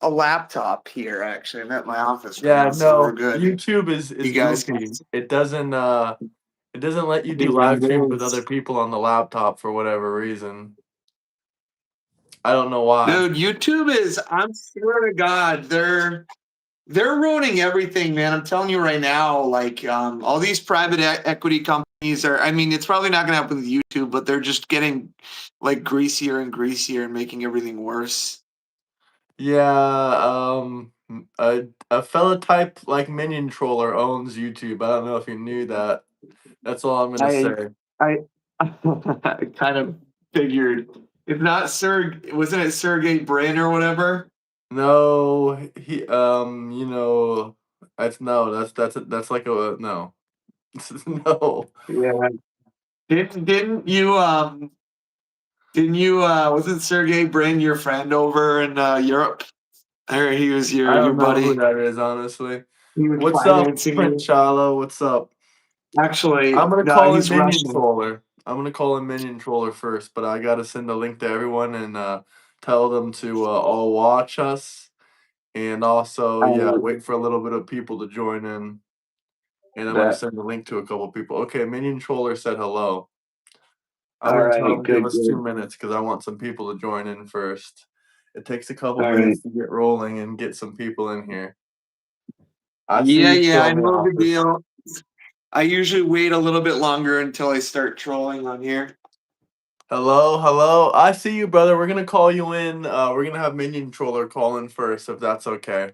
a laptop here. Actually, I'm at my office right Yeah, now, so we're no, good. YouTube is You guys can. goofy. It doesn't let you do Yeah, live streams it with other is. people on the laptop for whatever reason. I don't know why. Dude, YouTube is. I'm swear to God, they're ruining everything, man. I'm telling you right now. Like, all these private equity companies are. I mean, it's probably not going to happen with YouTube, but they're just getting like greasier and greasier and making everything worse. Yeah, a fella type like Minion Troller owns YouTube. I don't know if you knew that. That's all I'm gonna I say. I kind of figured. If not Sir, wasn't it Sergey Brin or whatever? No, he you know, that's no, that's like a no. No. Yeah. Didn't you wasn't Sergey Brin your friend over in Europe? Or he was I your don't know who buddy. that is, honestly. He was What's up, financing Prince you. Charlo? What's up? I'm Actually, gonna no, call him he's Minion Russian. Troller. I'm gonna call him Minion Troller first, but I gotta send a link to everyone and tell them to all watch us. And also, yeah, Um, wait for a little bit of people to join in. And I'm gonna that. send a link to a couple people. Okay, Minion Troller said hello. I'm All gonna tell right, him give good, us 2 good. minutes because I want some people to join in first. It takes a couple All right. minutes to get rolling and get some people in here. I see Yeah, you yeah, still I in the know the office. deal. I usually wait a little bit longer until I start trolling on here. Hello, hello. I see you, brother. We're gonna call you in. We're gonna have Minion Troller call in first, if that's okay.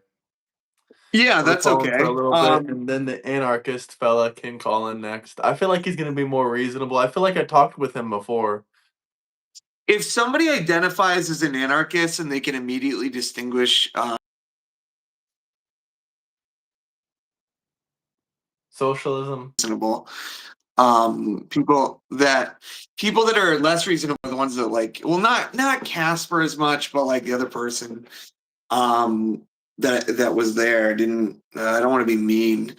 Yeah, We're that's calling for a okay. little bit, and then the anarchist fella can call in next. I feel like he's gonna be more reasonable. I feel like I talked with him before. If somebody identifies as an anarchist and they can immediately distinguish Socialism. reasonable, people that are less reasonable are the ones that like, well, not Casper as much, but like the other person um that was there didn't. I don't want to be mean.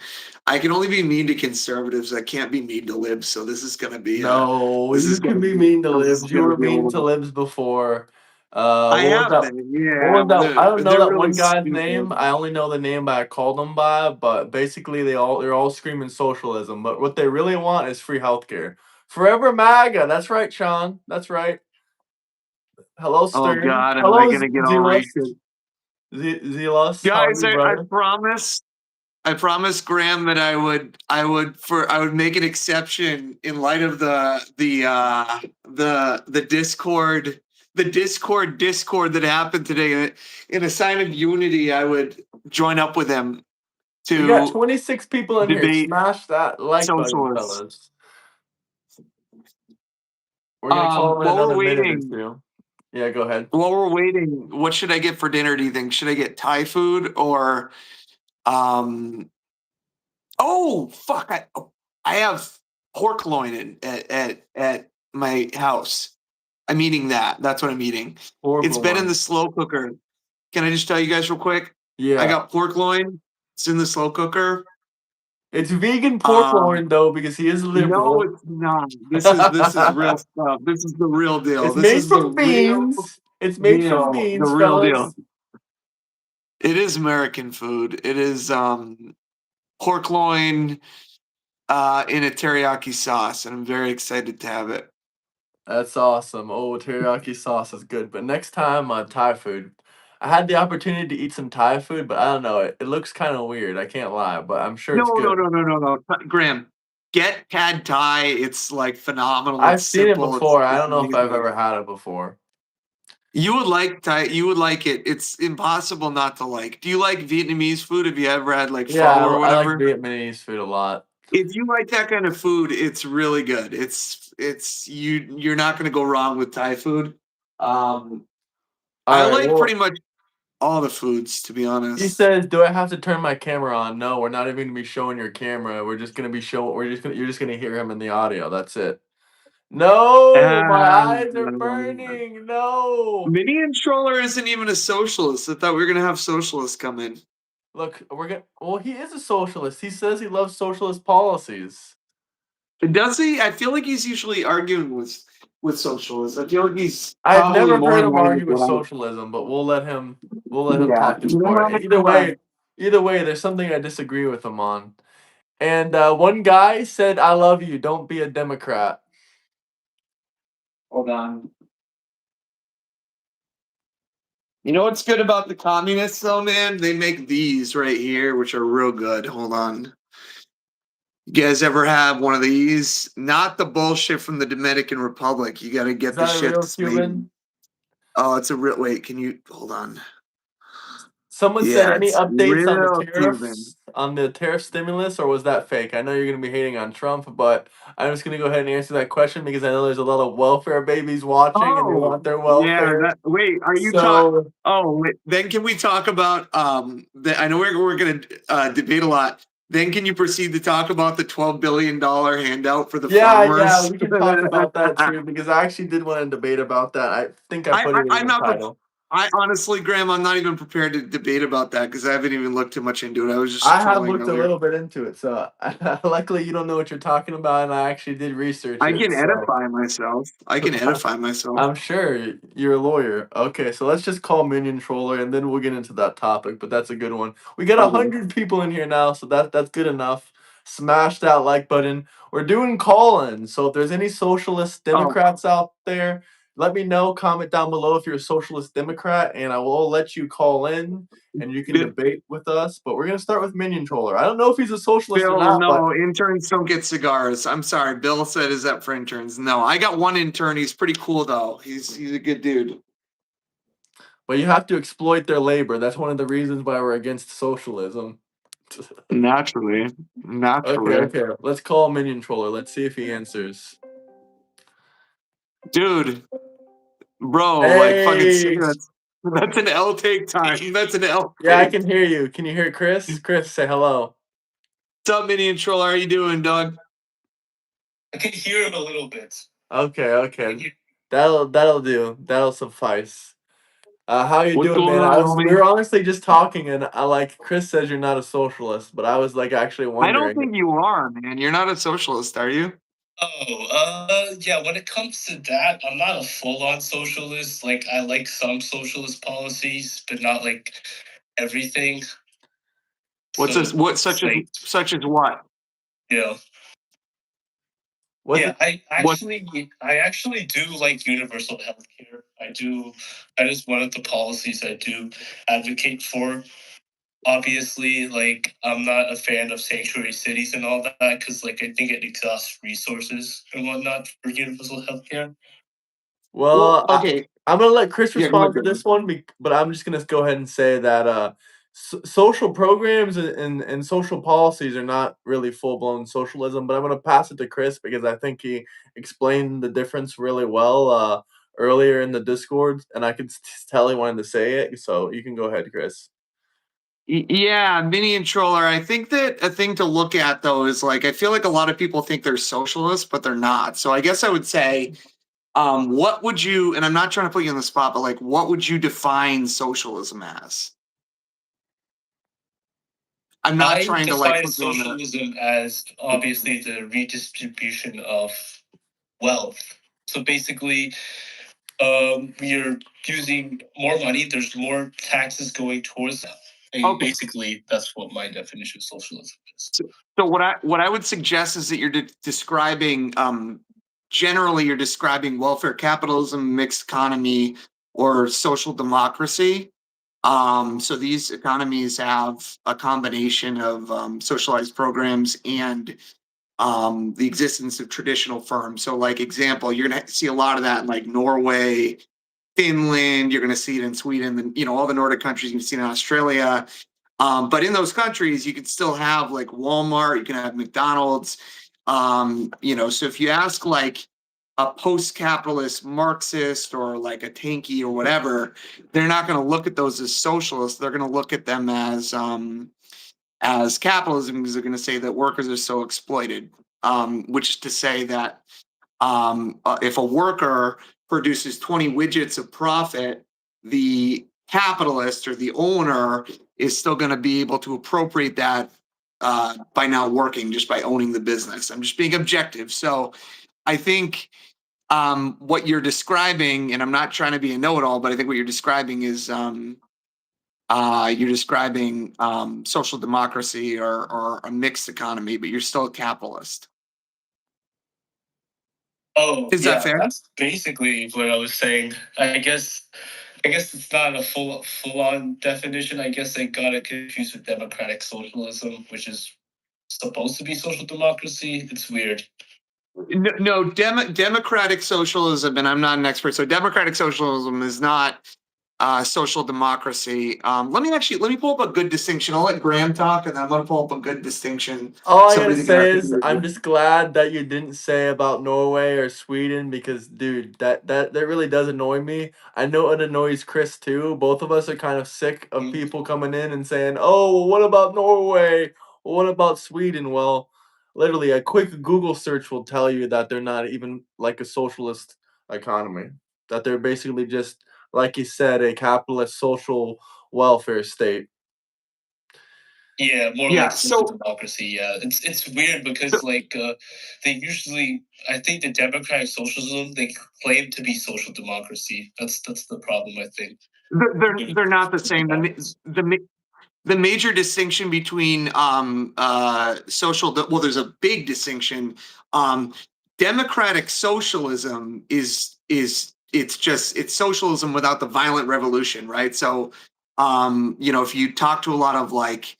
I can only be mean to conservatives. I can't be mean to libs. So this is gonna be a No, this you is can gonna be be mean to this is libs. You gonna were be a mean to little. libs before. I What was have that? been, What yeah. was that? I don't know They're that really one guy's stupid. name. I only know the name I called them by, but basically they're all screaming socialism. But what they really want is free healthcare. Forever MAGA. That's right, Sean. That's right. Hello, Oh Stern. God, am I Hello, gonna get all Zelos. racist? Zelos. How are Guys, you, I brother? promise. I promised Graham that I would make an exception in light of the Discord that happened today. In a sign of unity, I would join up with him We got to 26 people in here. debate Smash that like button, socialists. fellas. We're gonna call in While we're another minute or waiting, two. Yeah, go ahead. what should I get for dinner? Do you think? Should I get Thai food or um? Oh fuck! I have pork loin at my house. I'm eating that. That's what I'm eating. Pork It's been in the loin. slow cooker. Can I just tell you guys real quick? I Yeah. got pork loin. It's in the slow cooker. It's vegan pork Um, loin though because he is no, liberal. it's not. This is real stuff. This is the real deal. It's This made is the from real beans. It's made from deal. The beans, real deal. fellas. It is American food. It is pork loin in a teriyaki sauce, and I'm very excited to have it. That's awesome. Oh, teriyaki sauce is good. But next time, Thai food. I had the opportunity to eat some Thai food, but I don't know. It looks kind of weird. I can't lie, but I'm sure it's No, no, good. no, no, no, no. Graham, get pad thai. It's like phenomenal. I've It's seen it simple. It's before. I it's don't know if I've amazing. ever had it before. You would like Thai. You would like it. It's impossible not to like. Do you like Vietnamese food? Have you ever had like Yeah, pho or I like whatever? Vietnamese food a lot. If you like that kind of food, it's really good. It's you're not going to go wrong with Thai food. Um, All I right. like pretty Well, much all the foods, to be he honest. says, "Do I have to turn my camera on?" No, we're not even gonna be showing your camera. We're just gonna be showing. You're just gonna hear him in the audio. That's it. No, my eyes are Um, burning. No. Mini Stroller isn't even a socialist. I thought we were gonna have socialists come in. Look, we're gonna. Well, he is a socialist. He says he loves socialist policies. Does he? I feel like he's usually arguing with with socialism. I feel like he's I've probably never more heard in him line with argue with what I. socialism, but we'll let him Yeah, talk his point. Either way, there's something I disagree with him on. And one guy said, "I love you. Don't be a Democrat." Hold on. You know what's good about the communists, though, man? They make these right here, which are real good. Hold on. You guys ever have one of these? Not the bullshit from the Dominican Republic. You got to Is get the that a shit real that's made. Cuban? Oh, it's a real. Wait, can you hold on? Someone said, Yeah, any it's updates on the real Cuban. tariffs, on the tariff stimulus, or was that fake? I know you're going to be hating on Trump, but I'm just going to go ahead and answer that question because I know there's a lot of welfare babies watching and they Oh, want their yeah. welfare. That. Wait, are you talking? So, Oh, wait, then can we talk about I know we're going to debate a lot. Then can you proceed to talk about the $12 billion handout for the yeah, farmers? we can talk about that too because I actually did want to debate about that. I think I put it in I'm the not. title. I honestly, Graham, I'm not even prepared to debate about that because I haven't even looked too much into it. I was just I have trolling looked a earlier. little bit into it, so luckily you don't know what you're talking about, and I actually did research I it. can So edify myself. I can edify myself. I'm sure you're a lawyer. Okay, so let's just call Minion Troller, and then we'll get into that topic. But that's a good one. We got Okay. 100 people in here now, so that's good enough. Smash that like button. We're doing call-ins, so if there's any socialist Oh, Democrats out there, let me know. Comment down below if you're a socialist Democrat, and I will let you call in, and you can Bi- debate with us. But we're gonna start with Minion Troller. I don't know if he's a socialist or Bill, not, but no, interns don't get cigars. I'm sorry. Bill said is that for interns? No, I got one intern. He's pretty cool though. He's a good dude. you have to exploit their labor. That's one of the reasons why we're against socialism. Naturally, Okay, naturally, okay. Let's call Minion Troller. Let's see if he answers. dude, bro, like fucking Hey, that's an L take time. That's an L yeah, I take. can hear you. Can you hear Chris? Chris, say hello. What's up, mini troll? How are you doing, dog? I can hear him a little bit. Okay, okay. That'll do. That'll suffice. How you What's doing, going man? on, We homie? were honestly just talking, and I like Chris says you're not a socialist, but I was like actually I don't wondering. think you are, man. You're not a socialist, are you? Yeah, when it comes to that, I'm not a full-on socialist. Like, I like some socialist policies, but not like everything. What's So, this? What it's like, such as what? you know, What's yeah, it? What? I actually do like universal health care. I do. That is one of the policies I do advocate for. Obviously, like, I'm not a fan of sanctuary cities and all that because, like, I think it exhausts resources and whatnot for universal healthcare. Well, Well, okay. I'm gonna let Chris Yeah, go respond to ahead. this one, but I'm just gonna go ahead and say that social programs and social policies are not really full blown socialism. But I'm gonna pass it to Chris because I think he explained the difference really well earlier in the Discord, and I could tell he wanted to say it. So you can go ahead, Chris. Yeah, mini and troller. I think that a thing to look at though is like I feel like a lot of people think they're socialists, but they're not. So I guess I would say, what would you? And I'm not trying to put you on the spot, but like, what would you define socialism as? I'm not I trying to like define put you on the. socialism as obviously the redistribution of wealth. So basically, we are using more money. There's more taxes going towards that. And Okay. basically, that's what my definition of socialism is. So what I would suggest is that you're describing generally you're describing welfare capitalism, mixed economy, or social democracy. So these economies have a combination of socialized programs and the existence of traditional firms. So, like example, you're gonna see a lot of that in like Norway, Finland. You're gonna see it in Sweden, and all the Nordic countries. You can see it in Australia. But in those countries, you can still have like Walmart, you can have McDonald's. So if you ask like a post-capitalist Marxist or like a tanky or whatever, they're not going to look at those as socialists. They're going to look at them as capitalism because they're going to say that workers are so exploited. Which is to say that if a worker produces 20 widgets of profit, the capitalist or the owner is still going to be able to appropriate that by not working, just by owning the business. I'm just being objective. So I think what you're describing, and I'm not trying to be a know-it-all, but I think what you're describing is social democracy or a mixed economy, but you're still a capitalist. Oh Is that yeah, fair? that's basically what I was saying. I guess it's not a full on definition. I guess they got it confused with democratic socialism, which is supposed to be social democracy. It's weird. No, democratic socialism, and I'm not an expert, so democratic socialism is not social democracy. Let me pull up a good distinction. I'll let Graham talk, and then I'm going to pull up a good distinction. All I gotta Somebody that can say is articulate. I'm just glad that you didn't say about Norway or Sweden because dude, that really does annoy me. I know it annoys Chris too. Both of us are kind of sick of people coming in and saying, "Oh, well, what about Norway? Well, what about Sweden?" Well, literally a quick Google search will tell you that they're not even like a socialist economy. That they're basically just like you said, a capitalist social welfare state. Yeah, more Yeah. like social So, democracy. Yeah, it's weird so because they usually, I think the democratic socialism they claim to be social democracy. That's the problem. I think. they're not the same. The major distinction between well, there's a big distinction. Democratic socialism is it's socialism without the violent revolution, right? So if you talk to a lot of like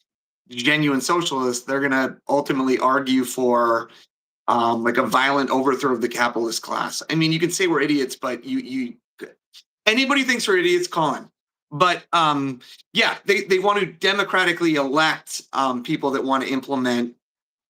genuine socialists, they're gonna ultimately argue for like a violent overthrow of the capitalist class. I mean, you can say we're idiots, but you anybody thinks we're idiots, Colin. But yeah, they want to democratically elect people that want to implement.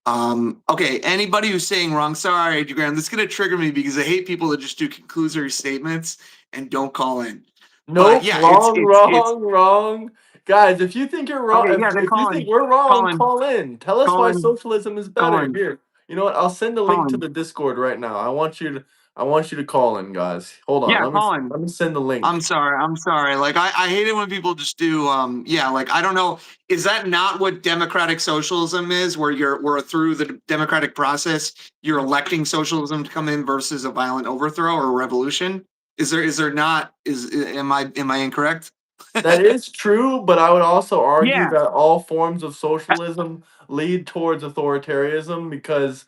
Okay, anybody who's saying wrong, sorry, Graham, this is going to trigger me because I hate people that just do conclusory statements and don't call in. But Nope, yeah, wrong, it's wrong, wrong. Guys, if you think you're wrong, okay. Yeah, then if you think Colin, we're wrong, Colin, call in. Tell us why Colin, socialism is better. Colin, Here, you know what? I'll send a link to Colin. the Discord right now. I want you to call in, guys. Hold on. Yeah, Let Colin. me send the I'm link. sorry. I'm sorry. Like I hate it when people just do yeah, like I don't know. Is that not what democratic socialism is, where we're through the democratic process, you're electing socialism to come in versus a violent overthrow or a revolution? Is there not am I incorrect? That is true, but I would also argue Yeah. that all forms of socialism lead towards authoritarianism because,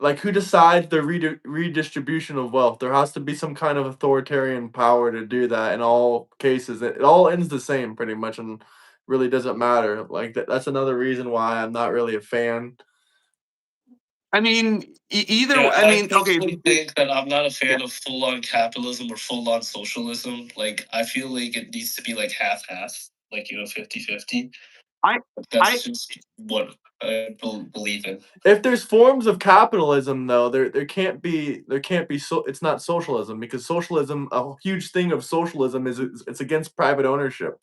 like, who decides the redistribution of wealth? There has to be some kind of authoritarian power to do that in all cases. It all ends the same pretty much and really doesn't matter. Like, that's another reason why I'm not really a fan. I mean Yeah, I I mean, okay. personally think that I'm not a Yeah. fan of full on capitalism or full on socialism. Like, I feel like it needs to be like half half, like 50-50. I That's I just what I believe in. If there's forms of capitalism though, there can't be it's not socialism because socialism a huge thing of socialism is it's against private ownership.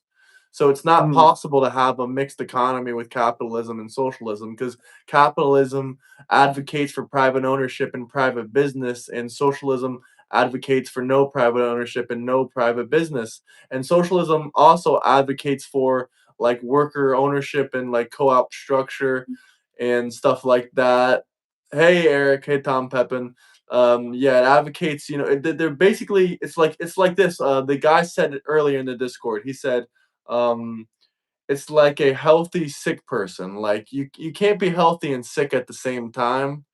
So it's not mm, possible to have a mixed economy with capitalism and socialism because capitalism advocates for private ownership and private business, and socialism advocates for no private ownership and no private business. And socialism also advocates for like worker ownership and like co-op structure and stuff like that. Hey Eric, hey Tom Pepin. Yeah, it advocates. They're basically it's like this. The guy said it earlier in the Discord. He said, um, it's like a healthy sick person. Like you can't be healthy and sick at the same time.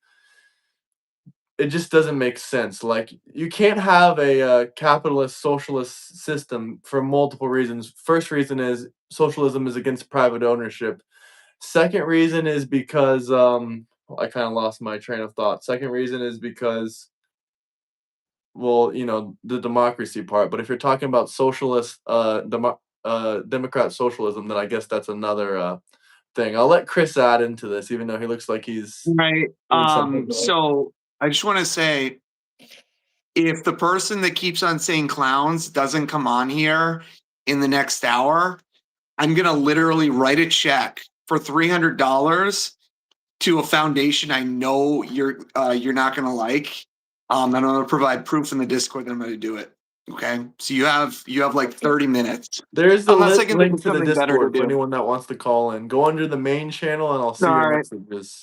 It just doesn't make sense. Like you can't have a capitalist socialist system for multiple reasons. First reason is socialism is against private ownership. Second reason is because I kind of lost my train of thought. Second reason is because well, the democracy part. But if you're talking about socialist democrat socialism, then I guess that's another thing. I'll let Chris add into this, even though he looks like he's right. doing something. So I just want to say, if the person that keeps on saying clowns doesn't come on here in the next hour, I'm gonna literally write a check for $300 to a foundation I know you're not gonna like. And I'm gonna provide proof in the Discord that I'm gonna do it. Okay, so you have like 30 minutes, There's the unless I can think link of to the something better to Discord for do. anyone that wants to call in. Go under the main channel and I'll see All your right. messages.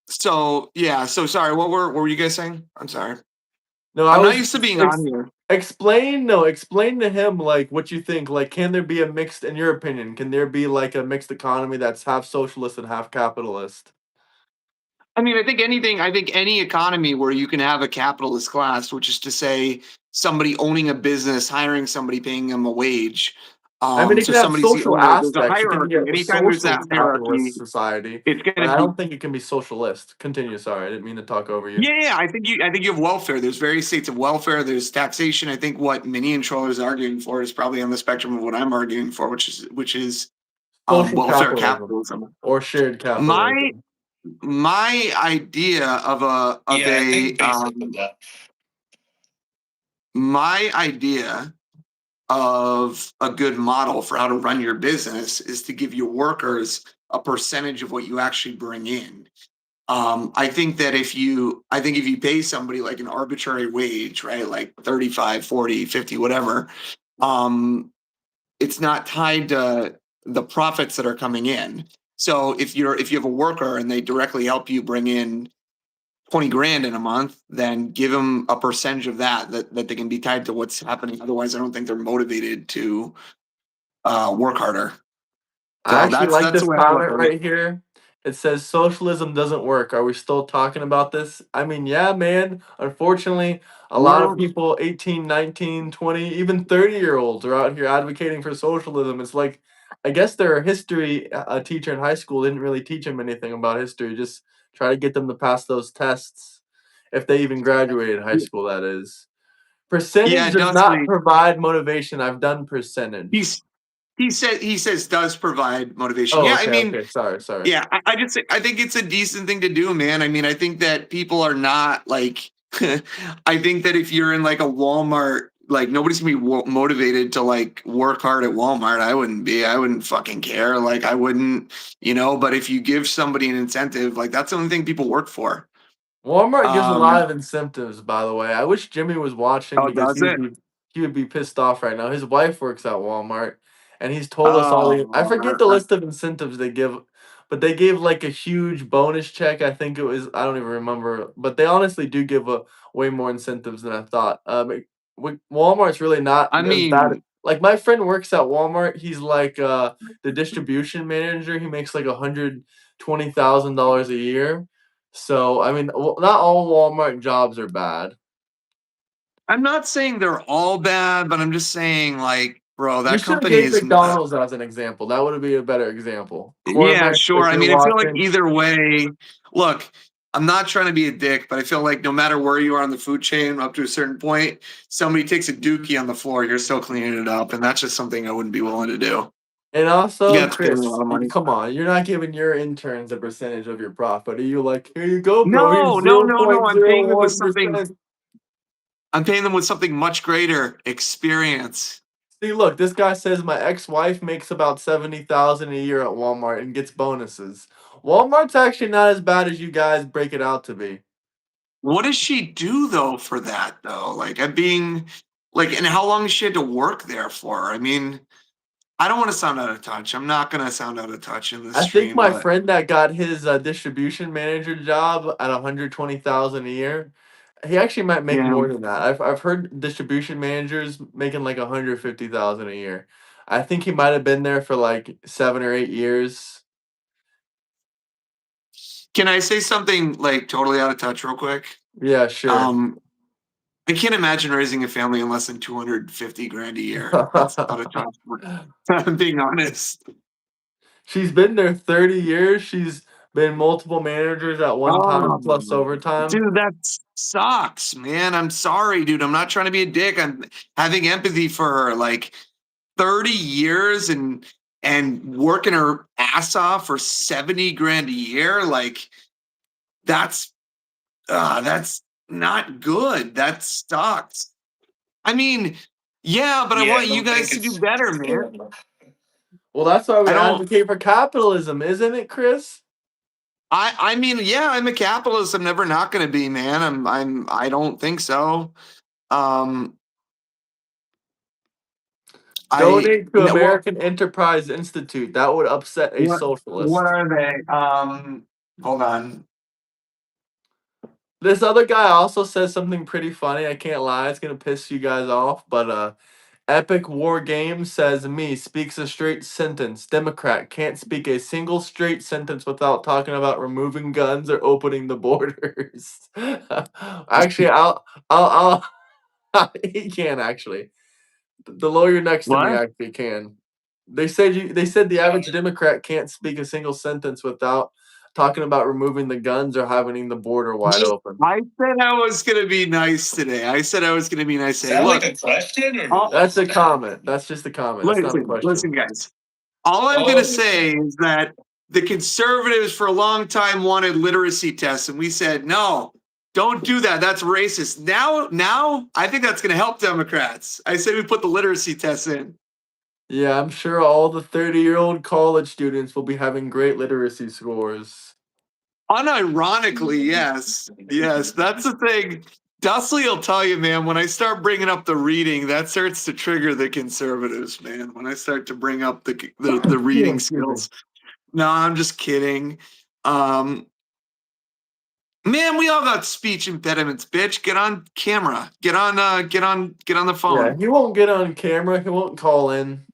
So yeah. So sorry. What were you guys saying? I'm sorry. No, I I'm not was used to being ex on here. explain to him, like, what you think, like, can there be a mixed in your opinion, can there be, like, a mixed economy that's half socialist and half capitalist? I mean, I think any economy where you can have a capitalist class, which is to say somebody owning a business, hiring somebody, paying them a wage. I mean, it So can have somebody's the social owner. There's a aspects. It can be hierarchy. a Anytime there's social that hierarchy, capitalist society, it's but going to I be. don't think it can be socialist. Continue, sorry, I didn't mean to talk over you. Yeah, I think you have welfare. There's various states of welfare. There's taxation. I think what Mini and Troller is arguing for is probably on the spectrum of what I'm arguing for, which is Social welfare capitalism capitalism. or shared My capitalism. my idea of Yeah, I a think basically that. my idea of a good model for how to run your business is to give your workers a percentage of what you actually bring in. I think if you pay somebody like an arbitrary wage, right, like 35, 40, 50, whatever, it's not tied to the profits that are coming in. So if you have a worker and they directly help you bring in 20 grand in a month, then give them a percentage of that they can be tied to what's happening. Otherwise, I don't think they're motivated to work harder. I So actually like that's the this way I look comment at it. right here. It says socialism doesn't work. Are we still talking about this? I mean, yeah, man. Unfortunately, a lot of Well, people, 18, 19, 20, even 30-year-olds are out here advocating for socialism. It's like, I guess their history teacher in high school didn't really teach them anything about history, just try to get them to pass those tests if they even graduated high school, that is. yeah, Percentage does not Dusty, provide motivation. I've done percentage. he's he says does provide motivation. Oh, Yeah, I okay, mean, okay. Sorry. yeah, I think it's a decent thing to do, man. I mean, I think that people are not like. I think that if you're in like a Walmart, like nobody's gonna be motivated to like work hard at Walmart. I wouldn't be. I wouldn't fucking care. Like I wouldn't, you know. But if you give somebody an incentive, like that's the only thing people work for. Walmart gives a lot Um, of incentives, by the way. I wish Jimmy was watching oh, because does it? he would be pissed off right now. His wife works at Walmart, and he's told us all the I Oh, forget the list of incentives they give, but they gave like a huge bonus check. I think it was I don't even remember, but they honestly do give a way more incentives than I thought. Walmart's really not I as bad. mean, Like my friend works at Walmart. He's like the distribution manager. He makes like $120,000 a year. So, I mean, not all Walmart jobs are bad. I'm not saying they're all bad, but I'm just saying, like, bro, You that should have company gave is. McDonald's as an example. That would be a better example. Yeah, Cornmex, sure. if I you're mean, I feel like watching. either way, look, I'm not trying to be a dick, but I feel like no matter where you are on the food chain up to a certain point, somebody takes a dookie on the floor, you're still cleaning it up. And that's just something I wouldn't be willing to do. And You also, have to pay me a Chris, lot of money. come on, you're not giving your interns a percentage of your profit. Are you like, here you go, bro, here's No. I'm paying them with something. 0.01%. I'm paying them with something much greater experience. See, look, this guy says my ex-wife makes about 70,000 a year at Walmart and gets bonuses. Walmart's actually not as bad as you guys break it out to be. What does she do though for that though? Like, I'm being like, and how long has she had to work there for? I mean, I don't want to sound out of touch. I'm not going to sound out of touch in this I think stream, my but friend that got his distribution manager job at 120,000 a year, he actually might make yeah. more than that. I've heard distribution managers making like 150,000 a year. I think he might have been there for like 7 or 8 years. Can I say something like totally out of touch real quick? Yeah, sure. Um, I can't imagine raising a family in less than 250 grand a year. That's out of touch. I'm being honest. She's been there 30 years. She's been multiple managers at one time plus Oh, overtime. dude, that sucks, man. I'm sorry, dude. I'm not trying to be a dick. I'm having empathy for her. Like 30 years and working her ass off for 70 grand a year. Like that's that's not good. That sucks. I mean, yeah, but I Yeah, I want you don't guys think to do it's better, man. fair enough. Well, that's why we I don't advocate for capitalism, isn't it, Chris? I mean, yeah, I'm a capitalist. I'm never not gonna be, man. I don't think so. Um I Donate to no, well, American Enterprise Institute. That would upset a what socialist. are they? Hold on. This other guy also says something pretty funny. I can't lie, it's gonna piss you guys off, but Epic War Games says me speaks a straight sentence. Democrat can't speak a single straight sentence without talking about removing guns or opening the borders. Actually, he can actually. The lawyer next to me What? actually can. They said the average Democrat can't speak a single sentence without talking about removing the guns or having the border wide open. I said I was gonna be nice today. I said I was gonna be nice Is today. that Look, like a question or all, That's a comment. That's just a comment. That's not a listen, question. guys. All I'm Oh, gonna say is that the conservatives for a long time wanted literacy tests, and we said no, don't do that. That's racist. Now I think that's gonna help Democrats. I said we put the literacy tests in. Yeah, I'm sure all the 30-year-old college students will be having great literacy scores. Unironically, yes, that's the thing. Dustley will tell you, man. When I start bringing up the reading, that starts to trigger the conservatives, man. When I start to bring up the Yeah, reading excuse me. skills. No, I'm just kidding. Um, Man, we all got speech impediments, bitch. Get on camera. Get on the Yeah, phone. he won't get on camera. He won't call in.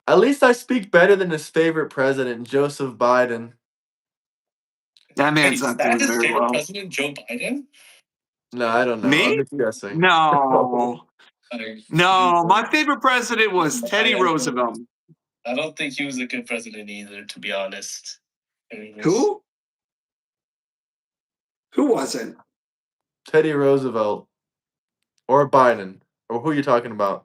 At least I speak better than his favorite president, Joseph Biden. That wait, man's is not that doing his very favorite well. president, Joe Biden? No, I don't know. I'm Me? just guessing. No. I, No. My favorite president was Teddy I, Roosevelt. I don't think he was a good president either, to be honest. Anyways. Who? Who wasn't? Teddy Roosevelt or Biden or who you talking about?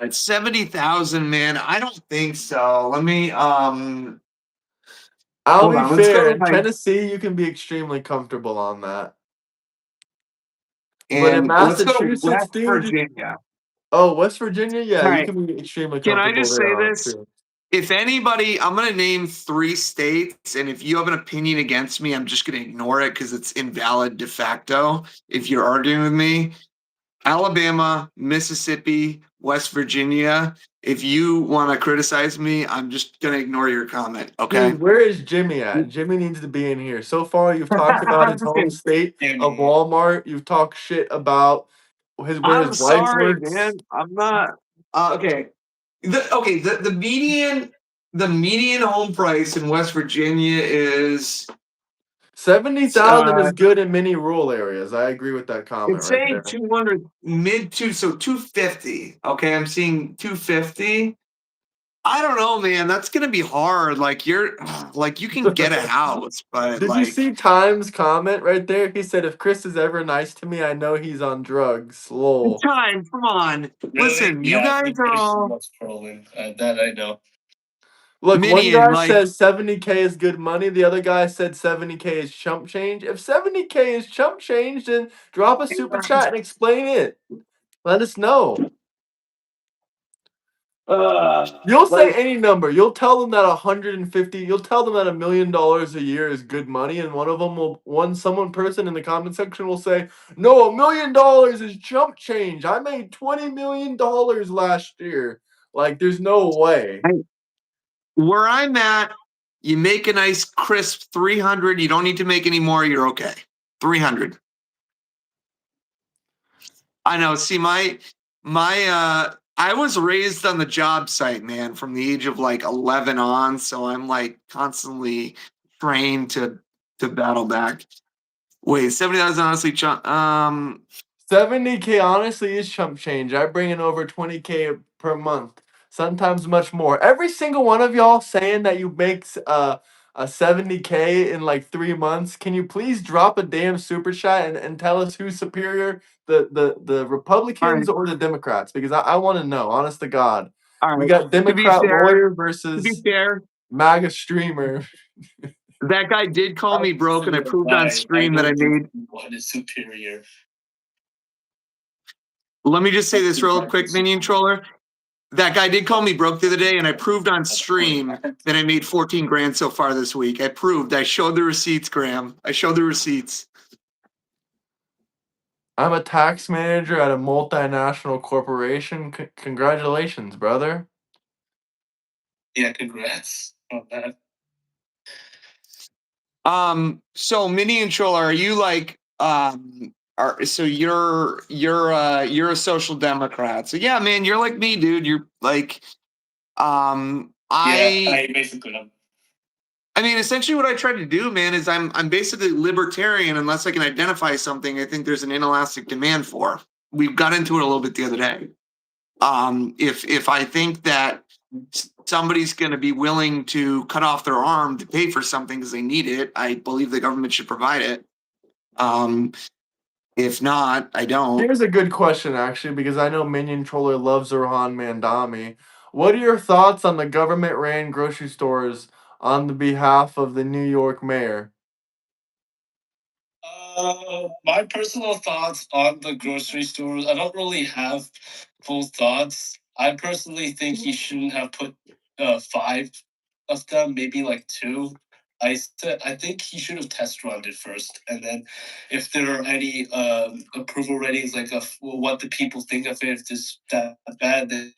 It's 70,000, man. I don't think so. Let me I'll hold be on. Let's go fair. to In my Tennessee, you can be extremely comfortable on that. But in and let's go to Massachusetts, West dude. Virginia. Oh, West Virginia? Yeah, All you right. can be extremely Can I comfortable just there say on it this? too. If anybody, I'm going to name 3 states, and if you have an opinion against me, I'm just going to ignore it because it's invalid de facto. If you're arguing with me, Alabama, Mississippi, West Virginia. If you want to criticize me, I'm just going to ignor your comment. Okay. Dude, where is Jimmy at? Jimmy needs to be in here. So far, you've talked about I'm his just home kidding. state of Jimmy. Walmart. You've talked shit about where I'm his wife sorry, works. man. I'm not. Okay. The median home price in West Virginia is 70,000 uh is good in many rural areas. I agree with that comment it's right saying there. 200 mid two, so 250. Okay, I'm seeing 250. I don't know, man. That's gonna be hard. Like like you can get a house, but Did you like see Time's comment right there? He said, "If Chris is ever nice to me, I know he's on drugs." Lol. time. Come on, Really? listen. You Yeah, guys he are pushed too all much trolling. That I know. Look, one minion. guy Like says 70K is good money. The other guy said 70K is chump change. If 70K is chump change, then drop a super chat and explain it. Let us know. You'll say like any number. You'll tell them that 150. You'll tell them that $1 million a year is good money, and one of them will someone person in the comment section will say, "No, $1 million is chump change. I made $20 million last year." Like, there's no way. where I'm at, you make a nice crisp 300. You don't need to make any more. You're okay. 300. I know. See, my I was raised on the job site, man, from the age of like 11 on, so I'm like constantly trained to battle back. Wait, 70,000 honestly, 70K honestly is chump change. I bring in over 20K per month, sometimes much more. Every single one of y'all saying that you make a 70K in like 3 months. Can you please drop a damn super chat and tell us who's superior, the all right, Republicans or the Democrats? Because I want to know, honest to God. all We right. got To be Democrat fair, lawyer to be versus fair, MAGA streamer. that guy did call me broke, and I proved on I stream that I don't think made. one is superior. Let me just say this real quick, minion troller. That guy did call me broke the other day, and I proved on stream that I made 14 grand so far this week. I proved. I showed the receipts, Graham. I showed the receipts. I'm a tax manager at a multinational corporation. Congratulations, brother. Yeah, congrats on that. So Mini and Troller, are you like so you're a social democrat. So yeah, man, you're like me, dude. You're like Yeah, I basically am. I mean, essentially what I try to do, man, is I'm basically libertarian unless I can identify something I think there's an inelastic demand for. We got into it a little bit the other day. If I think that somebody's going to be willing to cut off their arm to pay for something because they need it, I believe the government should provide it. If not, I don't. Here's a good question, actually, because I know Minion Troller loves Rohan Mandami. What are your thoughts on the government-ran grocery stores on the behalf of the New York mayor? My personal thoughts on the grocery stores, I don't really have full thoughts. I personally think he shouldn't have put 5 of them, maybe like 2. I think he should have test run it first, and then if there are any approval ratings, like of what the people think of it, if it's that bad, then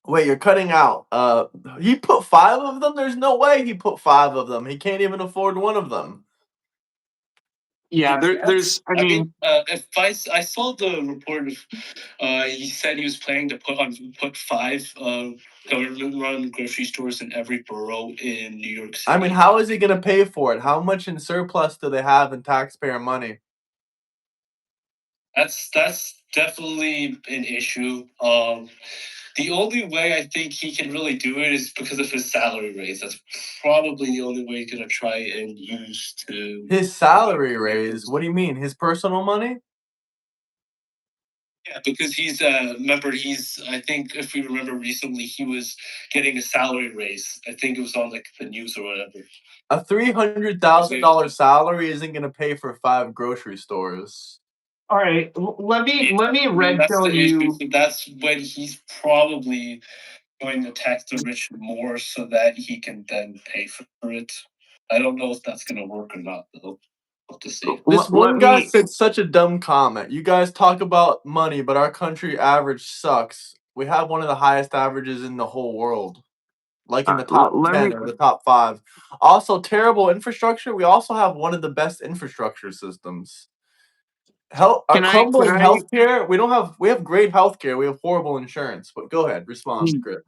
Wait, you're cutting out. He put 5 of them? There's no way he put 5 of them. He can't even afford one of them. Yeah, yes. I mean, if I saw the report of, he said he was planning to put 5 government-run grocery stores in every borough in New York City. I mean, how is he going to pay for it? How much in surplus do they have in taxpayer money? That's definitely an issue. The only way I think he can really do it is because of his salary raise. That's probably the only way he's gonna try and use to His salary raise? What do you mean? His personal money? Yeah, because he's remember he's I think if we remember recently he was getting a salary raise. I think it was on like the news or whatever. A $300,000 salary isn't going to pay for 5 grocery stores. all right. Let me red That's pill the issue. you. So that's when he's probably going to tax the rich more so that he can then pay for it. I don't know if that's gonna work or not though. We'll have to see. This Let one guy me. said such a dumb comment. You guys talk about money, but our country average sucks. We have one of the highest averages in the whole world, like in the top Let 10 me. or the top 5. Also, terrible infrastructure. We also have one of the best infrastructure systems. Our Can I? Can crumbling I? healthcare. We have great healthcare. We have horrible insurance. But go ahead, respond, Chris.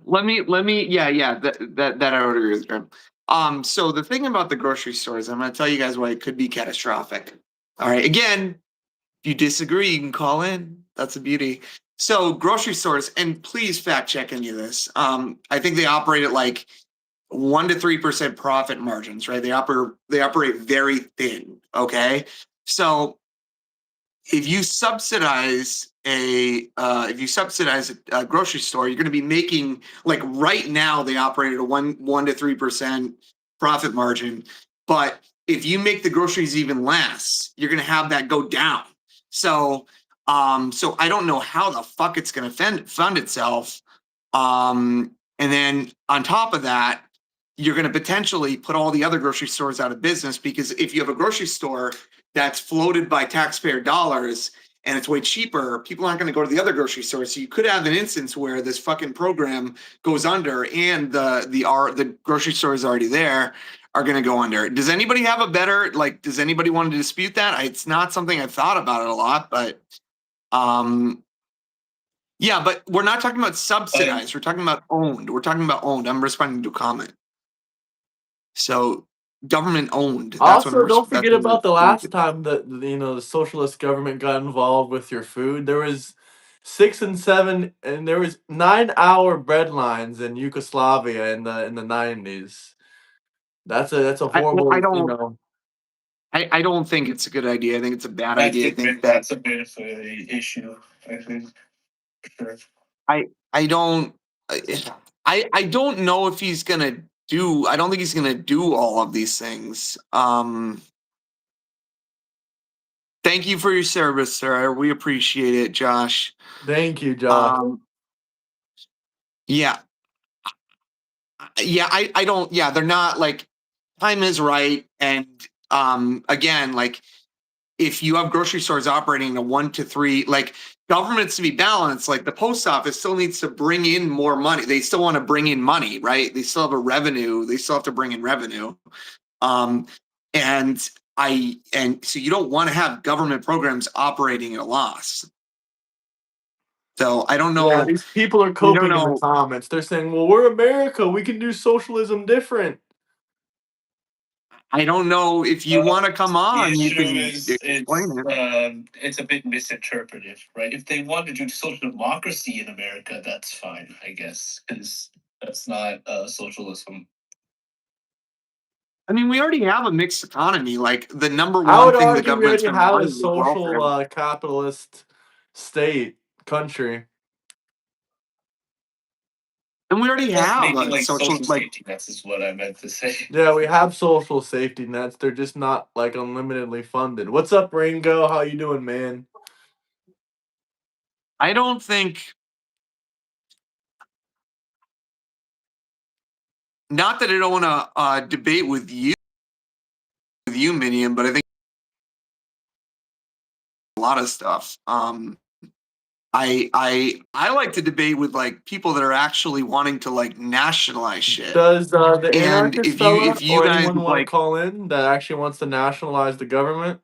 Let me. Yeah. That I would agree with Grim. So the thing about the grocery stores, I'm going to tell you guys why it could be catastrophic. All right. Again, if you disagree, you can call in. That's the beauty. So grocery stores, and please fact check any of this. I think they operate at like 1 to 3% profit margins, right? They operate very thin. Okay. So if you subsidize a grocery store, you're going to be making, like, right now they operate at a 1 to 3% profit margin, but if you make the groceries even less, you're going to have that go down. So so I don't know how the fuck it's going to fund itself. And then on top of that, you're going to potentially put all the other grocery stores out of business, because if you have a grocery store that's floated by taxpayer dollars and it's way cheaper, people aren't going to go to the other grocery stores. So you could have an instance where this fucking program goes under and the grocery stores already there are going to go under. Does anybody have a better, like, does anybody want to dispute that? It's not something I've thought about it a lot, but yeah, but we're not talking about subsidized. We're talking about owned. I'm responding to a comment. So government owned. That's what Also, I'm. don't forget about the last time that the socialist government got involved with your food. There was 6 and 7, and there was 9-hour bread lines in Yugoslavia in the 90s. That's a I horrible, don't. I don't think it's a good idea. I think it's a bad I idea. I think think that's a bit of an issue. I think for sure. I don't. I don't know if he's gonna do. I don't think he's gonna do all of these things. Thank you for your service, sir. We appreciate it, Josh. Thank you, Josh. Yeah. I don't. Yeah, they're not, like, time is right, and again, like, if you have grocery stores operating a 1 to 3, like, governments to be balanced, like the post office still needs to bring in more money. They still want to bring in money, right? They still have a revenue. They still have to bring in revenue. And so you don't want to have government programs operating at a loss. So I don't know. Yeah, these people are We don't coping in the know. comments. They're saying, "Well, we're America. We can do socialism different." I don't know if you want to come The on. You issue can is explain it. it's a bit misinterpreted, right? If they want to do social democracy in America, that's fine, I guess, because that's not socialism. I mean, we already have a mixed economy. Like the number I one would thing the argue we government's already been have a wanting is welfare. social capitalist state country. And we already have Maybe a like social, social like, safety nets is what I meant to say. Yeah, we have social safety nets. They're just not like unlimitedly funded. What's up, Ringo? How you doing, man? I don't think, not that I don't want to debate with you, Minion, but I think a lot of stuff. I like to debate with like people that are actually wanting to like nationalize shit. Does the And anarchist if you or guys anyone want to like, call in that actually wants to nationalize the government?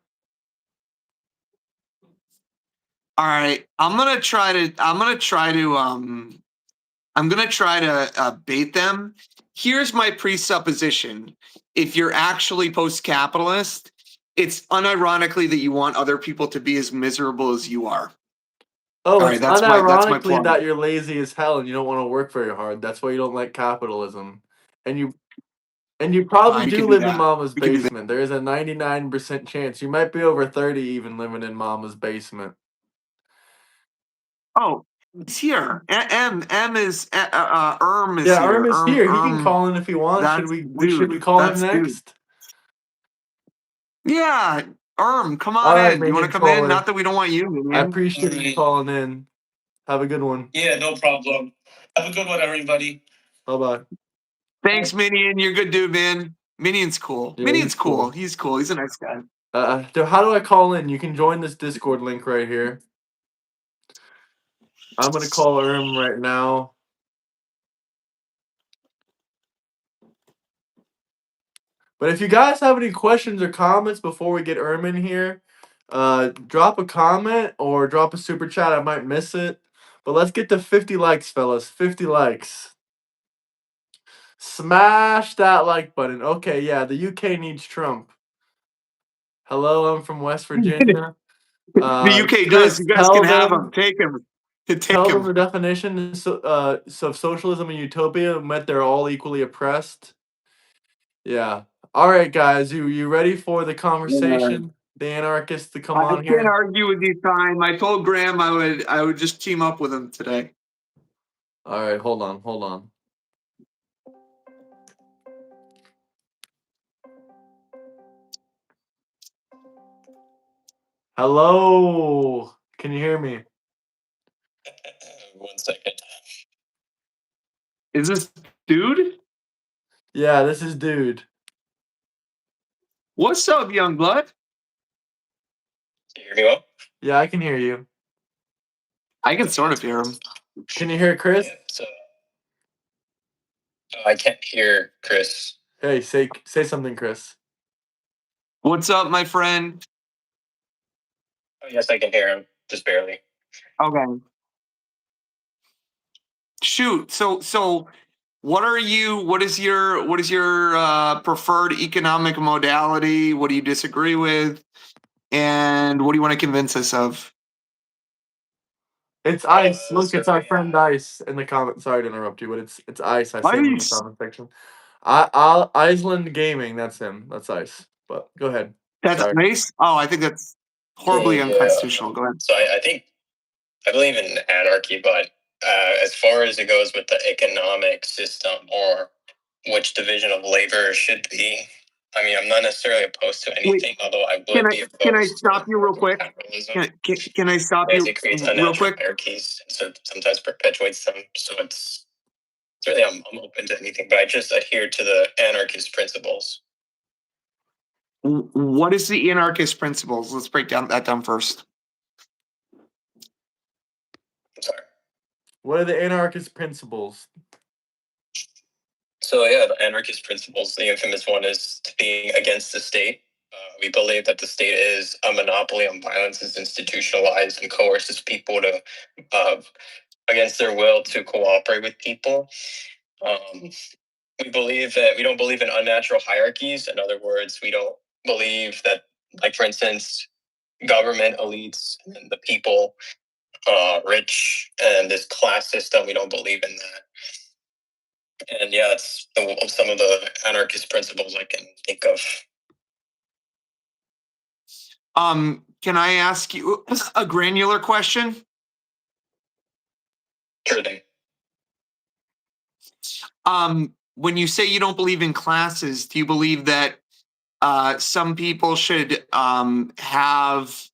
all right, I'm gonna try to bait them. Here's my presupposition. If you're actually post-capitalist, it's unironically that you want other people to be as miserable as you are. Oh, All it's right, that's my unironically plug. that you're lazy as hell and you don't want to work very hard. That's why you don't like capitalism. And you probably You do can do live in that. mama's We can do that. basement. There is a 99% chance. You might be over 30 even living in mama's basement. Oh, it's here. M is Erm is Yeah, here. Erm is here. He can Erm, call in if he wants. Should that's we dude. call him That's dude. next? Yeah, come All on right, in. You want Minion to come in? caller. Not that we don't want you, I Minion. appreciate you Alright. calling in. Have a good one. Yeah, no problem. Have a good one, everybody. Bye bye. Thanks, Minion. You're a good dude, man. Minion's cool. Yeah, Minion's he's cool. cool. He's cool. He's a nice guy. How do I call in? You can join this Discord link right here. I'm gonna call Erm right now. But if you guys have any questions or comments before we get Erm in here, drop a comment or drop a super chat. I might miss it. But let's get to 50 likes, fellas. 50 likes. Smash that like button. Okay, yeah, the UK needs Trump. Hello, I'm from West Virginia. The UK does. Chris, You guys can have him. Take him. Take tell them him. the definition of socialism and utopia meant they're all equally oppressed. Yeah. All right, guys, you ready for the conversation? The anarchists to come I on can't here. argue with you, time. I told Graham I would just team up with him today. All right, hold on. Hello, can you hear me? 1 second. Is this dude? Yeah, this is dude. What's up, young blood? Can you hear me well? Yeah, I can hear you. I can sort of hear him. Can you hear Chris? Yeah, so I can't hear Chris. Hey, say something, Chris. What's up, my friend? Oh, yes, I can hear him, just barely. Okay. Shoot. So what is your preferred economic modality? What do you disagree with? And what do you want to convince us of? It's Ice. Look, it's our friend Ice in the comment. Sorry to interrupt you, but it's Ice. I see him in the Ice. comment section. Iceland Gaming. That's him. That's Ice. But go ahead. That's Sorry. nice. Oh, I think that's horribly Yeah. unconstitutional. Go ahead. So I believe in anarchy, but as far as it goes with the economic system or which division of labor should be, I mean, I'm not necessarily opposed to anything, although I would be opposed. Can I stop you real quick? Capitalism, Can I stop as you it creates real unnatural quick? hierarchies and so sometimes perpetuates them. So it's really I'm open to anything, but I just adhere to the anarchist principles. What is the anarchist principles? Let's break that down first. What are the anarchist principles? So yeah, the anarchist principles, the infamous one is being against the state. We believe that the state is a monopoly on violence, is institutionalized and coerces people to, against their will, to cooperate with people. We don't believe in unnatural hierarchies. In other words, we don't believe that, like, for instance, government elites and the people, rich, and this class system. We don't believe in that. And yeah, it's some of the anarchist principles I can think of. Can I ask you a granular question? Sure thing. When you say you don't believe in classes, do you believe that some people should have,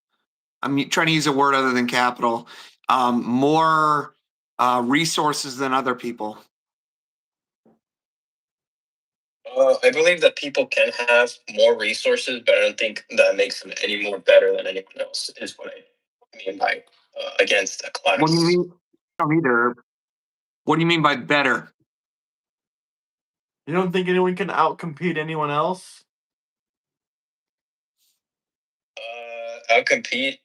I'm trying to use a word other than capital, more resources than other people? I believe that people can have more resources, but I don't think that makes them any more better than anyone else, is what I mean by against a class. What do you mean? I don't either. What do you mean by better? You don't think anyone can outcompete anyone else? Outcompete.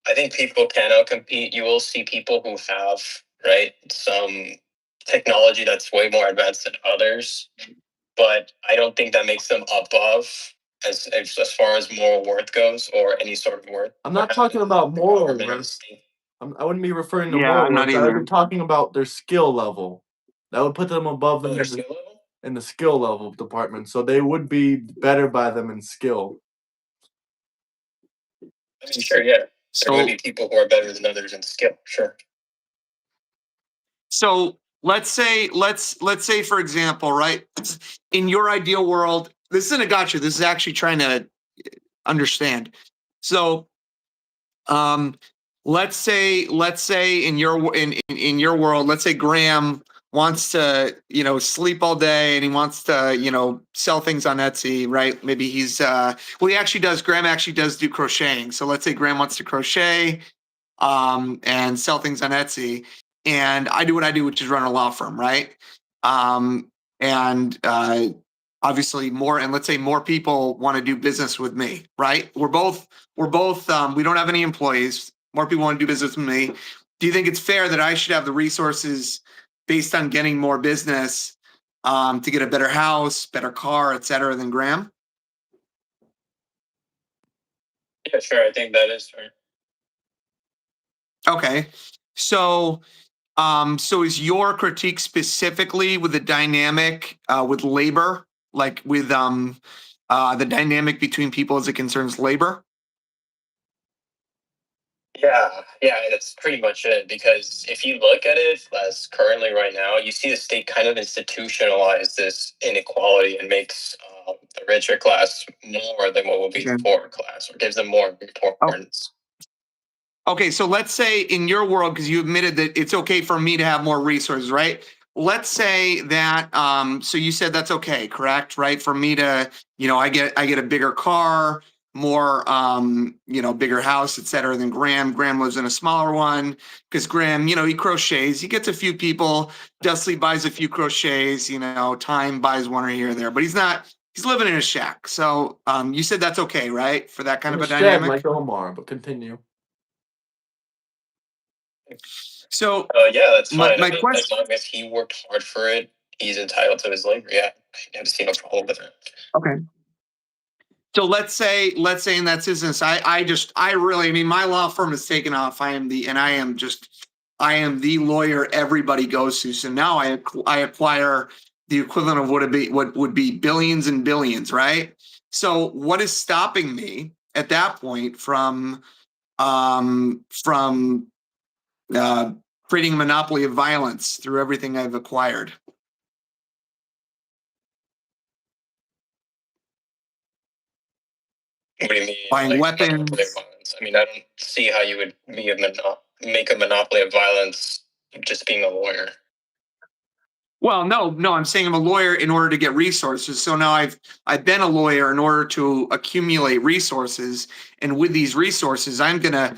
I think people can outcompete. You will see people who have, right, some technology that's way more advanced than others, but I don't think that makes them above as far as moral worth goes, or any sort of worth. I'm not talking about moral Government or worth. state. I wouldn't be referring to Yeah, moral I'm not worth. I would either. be talking about their skill level. That would put them above them Their skill level? in the skill level department. So they would be better by them in skill. I mean, sure, yeah. There So would be people who are better than others in skill, sure. So let's say for example, right? In your ideal world, this isn't a gotcha. This is actually trying to understand. So let's say in your world, let's say Graham wants to, sleep all day and he wants to, sell things on Etsy, right? Maybe he's Graham actually does do crocheting. So let's say Graham wants to crochet and sell things on Etsy. And I do what I do, which is run a law firm, right? And obviously let's say more people want to do business with me, right? We're both, we don't have any employees. More people want to do business with me. Do you think it's fair that I should have the resources based on getting more business to get a better house, better car, et cetera, than Graham? Yeah, sure. I think that is fair. Okay. So is your critique specifically with the dynamic with labor, like with the dynamic between people as it concerns labor? Yeah, that's pretty much it. Because if you look at it as currently right now, you see the state kind of institutionalize this inequality and makes the richer class more than what would be the poorer class, or gives them more importance. Okay, so let's say in your world, because you admitted that it's okay for me to have more resources, right? Let's say that so you said that's okay, correct? Right? For me to, I get a bigger car, more bigger house, et cetera, than Graham. Graham lives in a smaller one because Graham, he crochets, he gets a few people, Dusty buys a few crochets, Time buys one or here or there, but he's living in a shack. So you said that's okay, right? For that kind of a dynamic? Like Omar, but continue. So yeah, that's fine. my I mean, question, as long as he worked hard for it, he's entitled to his labor. Yeah, I have seen no problem with it. okay. So let's say in that instance, I really, I mean, my law firm has taken off. I am the lawyer everybody goes to. So now I acquire the equivalent of what would be billions and billions, right? So what is stopping me at that point from creating a monopoly of violence through everything I've acquired? What do you mean? Buying weapons. Monopoly of violence? I mean, I don't see how you would make a monopoly of violence just being a lawyer. Well, no, I'm saying I'm a lawyer in order to get resources. So now I've been a lawyer in order to accumulate resources, and with these resources, I'm gonna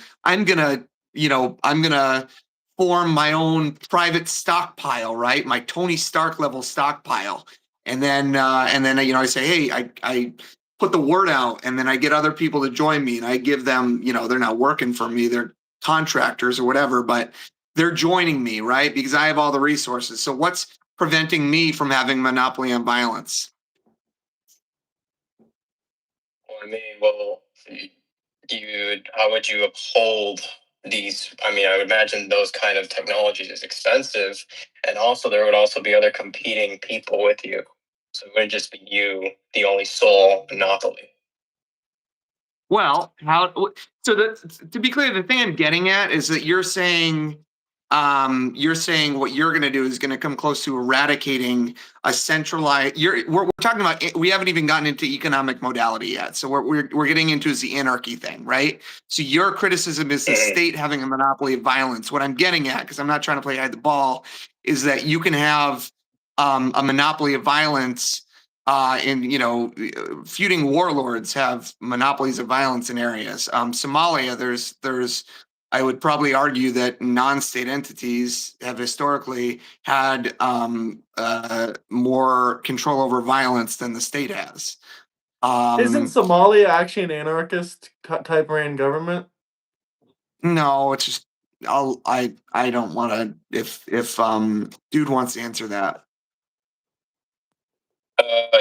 form my own private stockpile, right? My Tony Stark level stockpile. And then I say, hey, I put the word out, and then I get other people to join me, and I give them, they're not working for me, they're contractors or whatever, but they're joining me, right? Because I have all the resources. So what's preventing me from having monopoly on violence? Well, how would you uphold these? I mean, I would imagine those kind of technologies is expensive, and also there would also be other competing people with you. So it wouldn't just be you, the only sole monopoly. Well, to be clear, the thing I'm getting at is that you're saying what you're going to do is going to come close to eradicating a centralized. We're talking about, we haven't even gotten into economic modality yet, so we're getting into is the anarchy thing, right? So your criticism is the state having a monopoly of violence. What I'm getting at, because I'm not trying to play hide the ball, is that you can have a monopoly of violence. Feuding warlords have monopolies of violence in areas. Somalia, there's I would probably argue that non-state entities have historically had more control over violence than the state has. Isn't Somalia actually an anarchist type ran government? No, it's just I don't want to. If dude wants to answer that.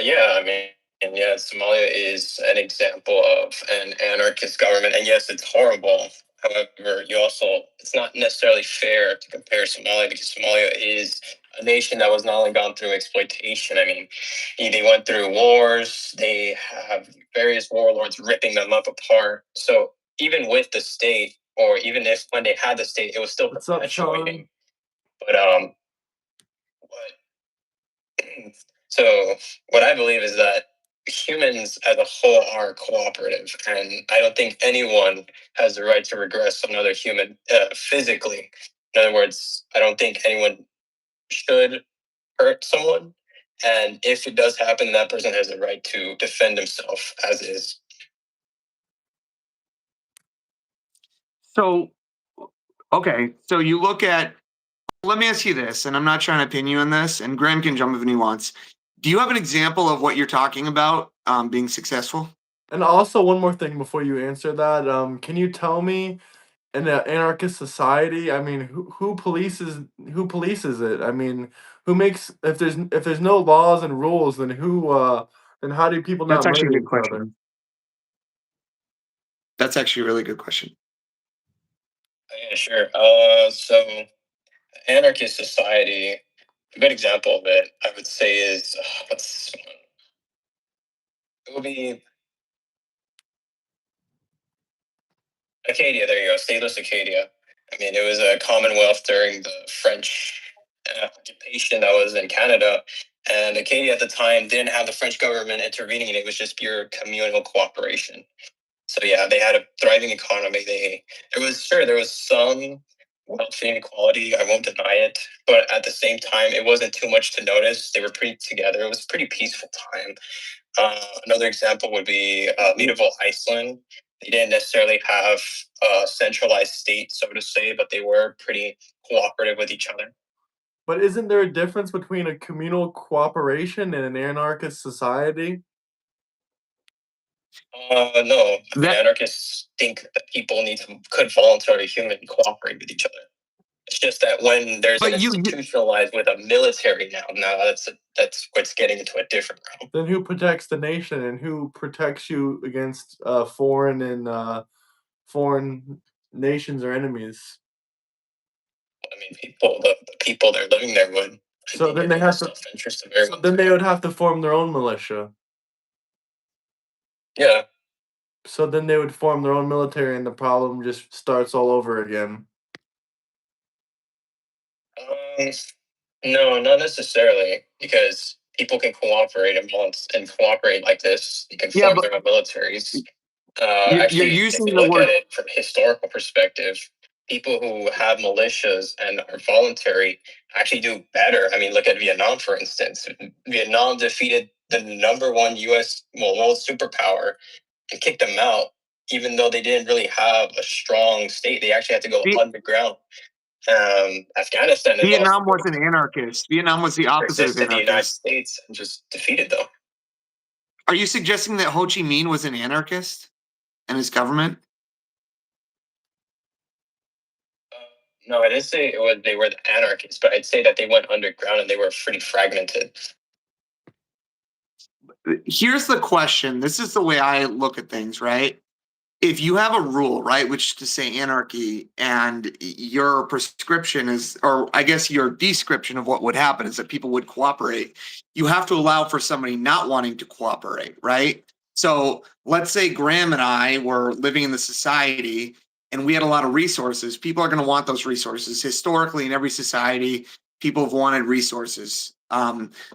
Yeah, I mean, and yeah, Somalia is an example of an anarchist government, and yes, it's horrible. However, it's not necessarily fair to compare Somalia because Somalia is a nation that was not only gone through exploitation. I mean, they went through wars. They have various warlords ripping them up apart. So even with the state, or even if when they had the state, it was still perpetuating. But So what I believe is that humans as a whole are cooperative, and I don't think anyone has the right to regress another human physically. In other words, I don't think anyone should hurt someone, and if it does happen, that person has the right to defend himself as is. So, okay, so you look at. Let me ask you this, and I'm not trying to pin you on this, and Graham can jump if he wants. Do you have an example of what you're talking about being successful? And also, one more thing before you answer that, can you tell me, in an anarchist society, I mean, who polices it? I mean, who makes if there's no laws and rules, then then how do people That's not actually a murder good each other? question. That's actually a really good question. Yeah, sure. So anarchist society, a good example of it, I would say, is it would be Acadia. There you go, stateless Acadia. I mean, it was a commonwealth during the French occupation that was in Canada, and Acadia at the time didn't have the French government intervening. It was just pure communal cooperation. So yeah, they had a thriving economy. There was some wealth inequality. I won't deny it, but at the same time, it wasn't too much to notice. They were pretty together. It was a pretty peaceful time. Another example would be medieval Iceland. They didn't necessarily have a centralized state, so to say, but they were pretty cooperative with each other. But isn't there a difference between a communal cooperation and an anarchist society? No, I mean, That anarchists think that people could voluntarily cooperate with each other. It's just that when there's an But you institutionalized with a military now that's what's getting into a different realm. Then who protects the nation and who protects you against foreign nations or enemies? I mean, the people that are living there would. I So think then it's they in the have to. self-interest of So everyone. then they would have to form their own militia. Yeah. So then they would form their own military, and the problem just starts all over again. No, not necessarily, because people can cooperate and cooperate like this. You can form but their own militaries. you're Actually, if using you the look word. at it from a historical perspective, people who have militias and are voluntary actually do better. I mean, look at Vietnam, for instance. Vietnam defeated the number one U.S. world superpower and kicked them out, even though they didn't really have a strong state. They actually had to go underground. Afghanistan is Vietnam also was an anarchist. Vietnam was the opposite of resisted the United anarchist. States and just defeated them. Are you suggesting that Ho Chi Minh was an anarchist and his government? No, I didn't say they were the anarchists, but I'd say that they went underground and they were pretty fragmented. Here's the question. This is the way I look at things, right? If you have a rule, right, which is to say anarchy, and your prescription is, or I guess your description of what would happen is that people would cooperate, you have to allow for somebody not wanting to cooperate, right? So let's say Graham and I were living in the society and we had a lot of resources. People are going to want those resources. Historically, in every society, people have wanted resources.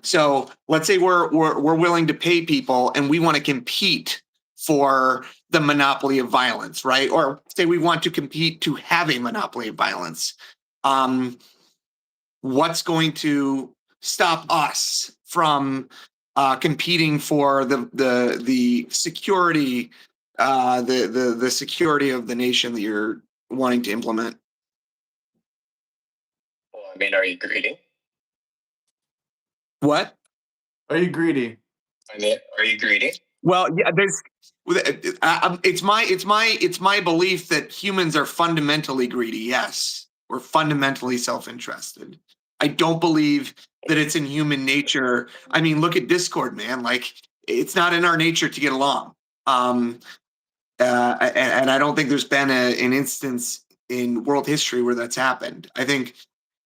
So let's say we're willing to pay people and we want to compete for the monopoly of violence, right? Or say we want to compete to have a monopoly of violence. What's going to stop us from competing for the security, the security of the nation that you're wanting to implement? Well, I mean, are you greedy? What? Are you greedy? I mean, are you greedy? Well, yeah, there's. It's my belief that humans are fundamentally greedy. Yes, we're fundamentally self-interested. I don't believe that it's in human nature. I mean, look at Discord, man. Like, it's not in our nature to get along. And I don't think there's been an instance in world history where that's happened. I think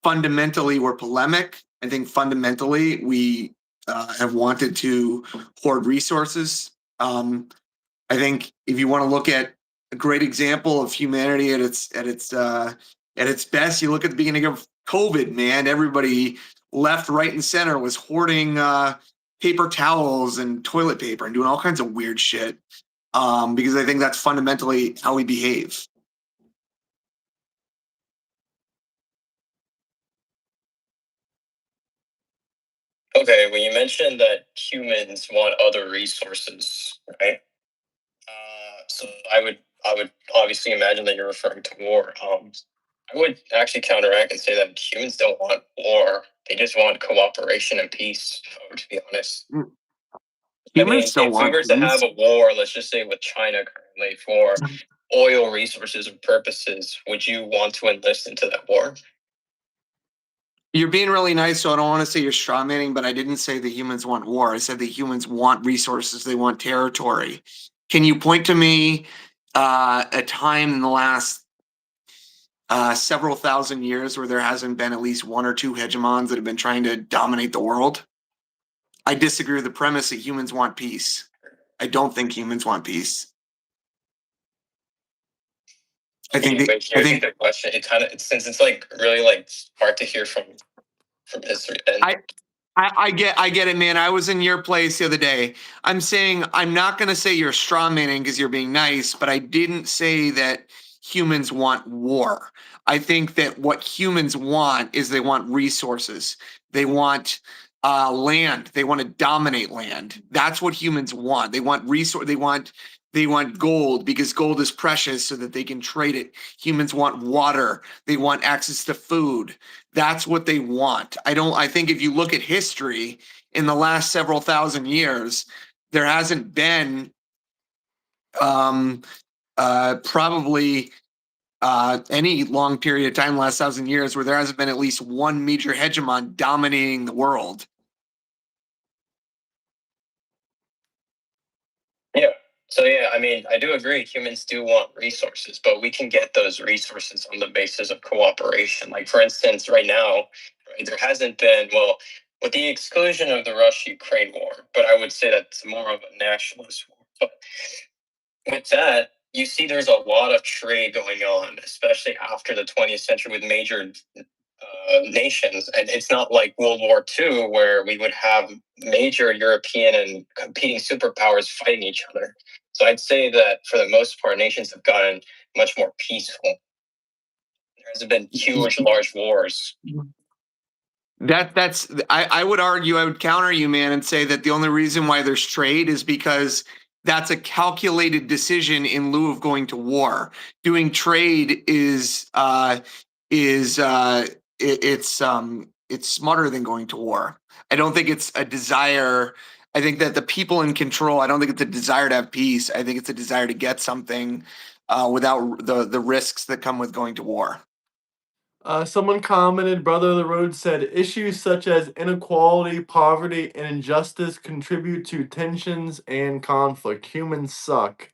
fundamentally we're polemic. I think fundamentally we have wanted to hoard resources. I think if you want to look at a great example of humanity at its best, you look at the beginning of COVID. Man, everybody left, right, and center was hoarding paper towels and toilet paper and doing all kinds of weird shit. Because I think that's fundamentally how we behave. Okay, well, you mentioned that humans want other resources, right? So I would obviously imagine that you're referring to war. I would actually counteract and say that humans don't want war; they just want cooperation and peace. To be honest, Humans don't if we want were to peace. have a war, let's just say with China currently for oil resources and purposes, would you want to enlist into that war? You're being really nice, so I don't want to say you're straw manning, but I didn't say the humans want war. I said the humans want resources, they want territory. Can you point to me a time in the last several thousand years where there hasn't been at least one or two hegemons that have been trying to dominate the world? I disagree with the premise that humans want peace. I don't think humans want peace. I think the question. It kind of, since it's like really like hard to hear from history. And I get it, man. I was in your place the other day. I'm saying I'm not going to say you're straw manning because you're being nice, but I didn't say that humans want war. I think that what humans want is they want resources. They want land. They want to dominate land. That's what humans want. They want resource. They want gold because gold is precious so that they can trade it. Humans want water. They want access to food. That's what they want. I think if you look at history in the last several thousand years, there hasn't been probably any long period of time, last 1,000 years, where there hasn't been at least one major hegemon dominating the world. yeah. So yeah, I mean, I do agree. Humans do want resources, but we can get those resources on the basis of cooperation. Like for instance, right now, right, there hasn't been with the exclusion of the Russia-Ukraine war, but I would say that's more of a nationalist war. But with that, you see, there's a lot of trade going on, especially after the 20th century with major nations. And it's not like World War II, where we would have major European and competing superpowers fighting each other. So I'd say that for the most part, nations have gotten much more peaceful. There hasn't been huge, large wars. I would argue, I would counter you, man, and say that the only reason why there's trade is because that's a calculated decision in lieu of going to war. Doing trade is is it's smarter than going to war. I don't think it's a desire. I think that the people in control. I don't think it's a desire to have peace. I think it's a desire to get something without the risks that come with going to war. Someone commented, Brother of the Road said, issues such as inequality, poverty, and injustice contribute to tensions and conflict. Humans suck.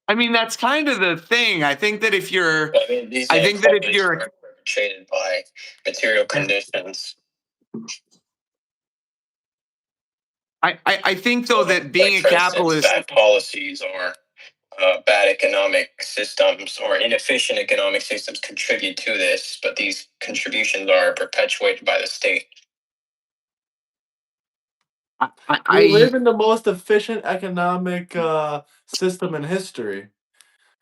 I mean, that's kind of the thing. I think that if you're, I mean, these I think that if inequalities you're, are perpetrated by material conditions. I think though that being Like, a for instance, capitalist, bad policies or bad economic systems or inefficient economic systems contribute to this, but these contributions are perpetuated by the state. We live in the most efficient economic system in history.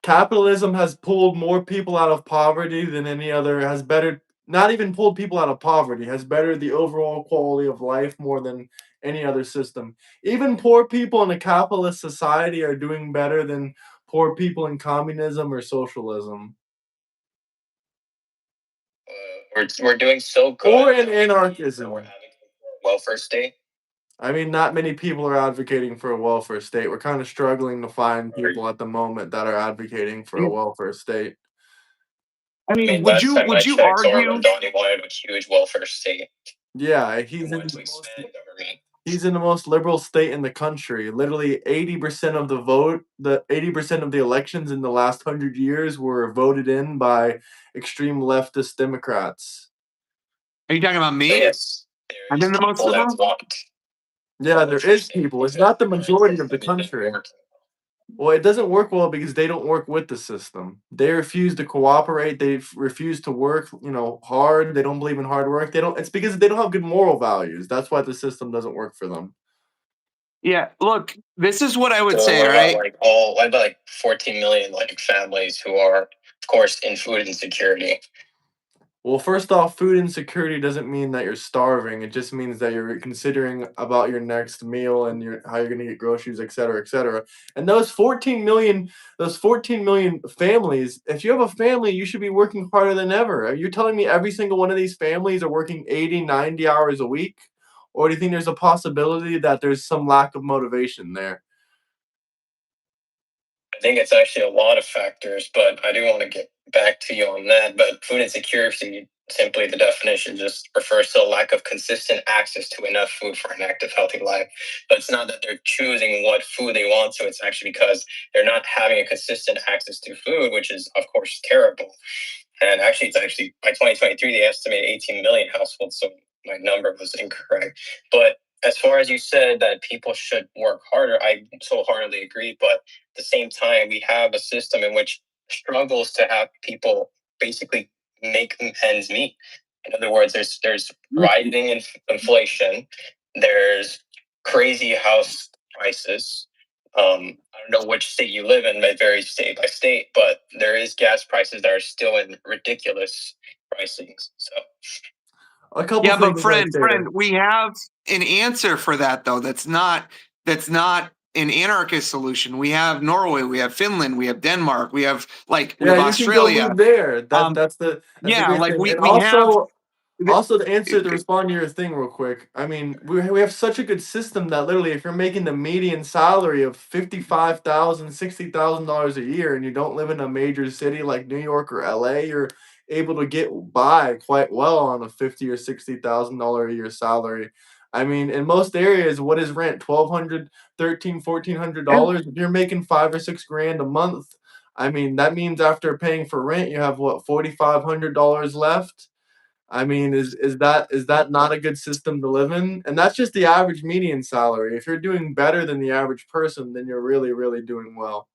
Capitalism has pulled more people out of poverty than any other, has better, not even pulled people out of poverty, has bettered the overall quality of life more than any other system. Even poor people in a capitalist society are doing better than poor people in communism or socialism. We're doing so good. Or in anarchism. We're having a welfare state. I mean, not many people are advocating for a welfare state. We're kind of struggling to find people at the moment that are advocating for a welfare state. I I mean, mean, would last you time I would you checked, argue? Orland Donnie wanted a huge welfare state. Yeah, He wanted to expand government. he's in the most liberal state in the country. Literally 80% of the vote, the 80% of the elections in the last 100 years were voted in by extreme leftist Democrats. Are you talking about me? Yes, I'm there is in the most people that liberal. want. Yeah, there is people. It's not the majority of the country. Well, it doesn't work well because they don't work with the system. They refuse to cooperate. They refuse to work, hard. They don't believe in hard work. They don't. It's because they don't have good moral values. That's why the system doesn't work for them. Yeah, look, this is what I would So say, what right? about what about like 14 million like families who are, of course, in food insecurity? Well, first off, food insecurity doesn't mean that you're starving. It just means that you're considering about your next meal and how you're going to get groceries, et cetera, et cetera. And those 14 million families, if you have a family, you should be working harder than ever. You're telling me every single one of these families are working 80, 90 hours a week? Or do you think there's a possibility that there's some lack of motivation there? I think it's actually a lot of factors, but I do want to get back to you on that. But food insecurity, simply the definition, just refers to a lack of consistent access to enough food for an active, healthy life. But it's not that they're choosing what food they want to, it's actually because they're not having a consistent access to food, which is, of course, terrible. And actually, it's actually by 2023, they estimate 18 million households. So my number was incorrect. But as far as you said that people should work harder, I so heartily agree. But at the same time, we have a system in which struggles to have people basically make ends meet. In other words, there's rising inflation, there's crazy house prices. I don't know which state you live in, may vary state by state, but there is gas prices that are still in ridiculous pricings. So A couple Yeah, but things right there. friend, we have an answer for that though. That's not an anarchist solution. We have Norway, we have Finland, we have Denmark, we have we have You can go Australia. move there. That's the Yeah, great like thing. And we have. also to answer to respond to your thing real quick. I mean, we have such a good system that literally if you're making the median salary of $55,000, $60,000 a year and you don't live in a major city like New York or LA, you're able to get by quite well on a $50 or $60,000 a year salary. I mean, in most areas, what is rent? $1,200, $1,400. If you're making 5 or 6 grand a month, I mean, that means after paying for rent, you have what, $4,500 left. I mean, is that not a good system to live in? And that's just the average median salary. If you're doing better than the average person, then you're really, really doing well.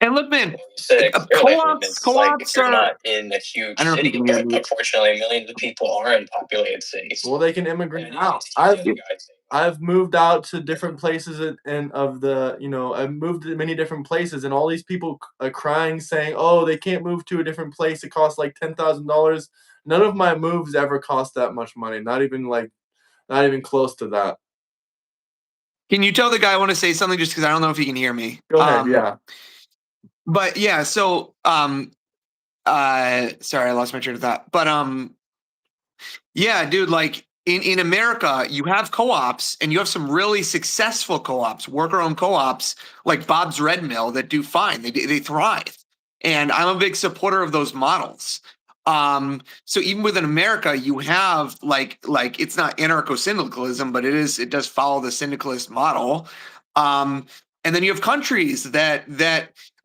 And look, man, you said it clearly, it's like co-ops you're are. not in a huge I don't know if you city, can hear but me. unfortunately, millions of people are in populated cities. Well, they can immigrate And out. I've moved out to different places and I've moved to many different places and all these people are crying saying, "Oh, they can't move to a different place. It costs like $10,000." None of my moves ever cost that much money. Not even close to that. Can you tell the guy I want to say something just because I don't know if he can hear me? Go ahead. Yeah. But yeah, so Sorry, I lost my train of thought. But yeah, dude, like in America, you have co-ops and you have some really successful co-ops, worker-owned co-ops like Bob's Red Mill that do fine. They thrive. And I'm a big supporter of those models. So even within America, you have like it's not anarcho-syndicalism, but it does follow the syndicalist model. And then you have countries that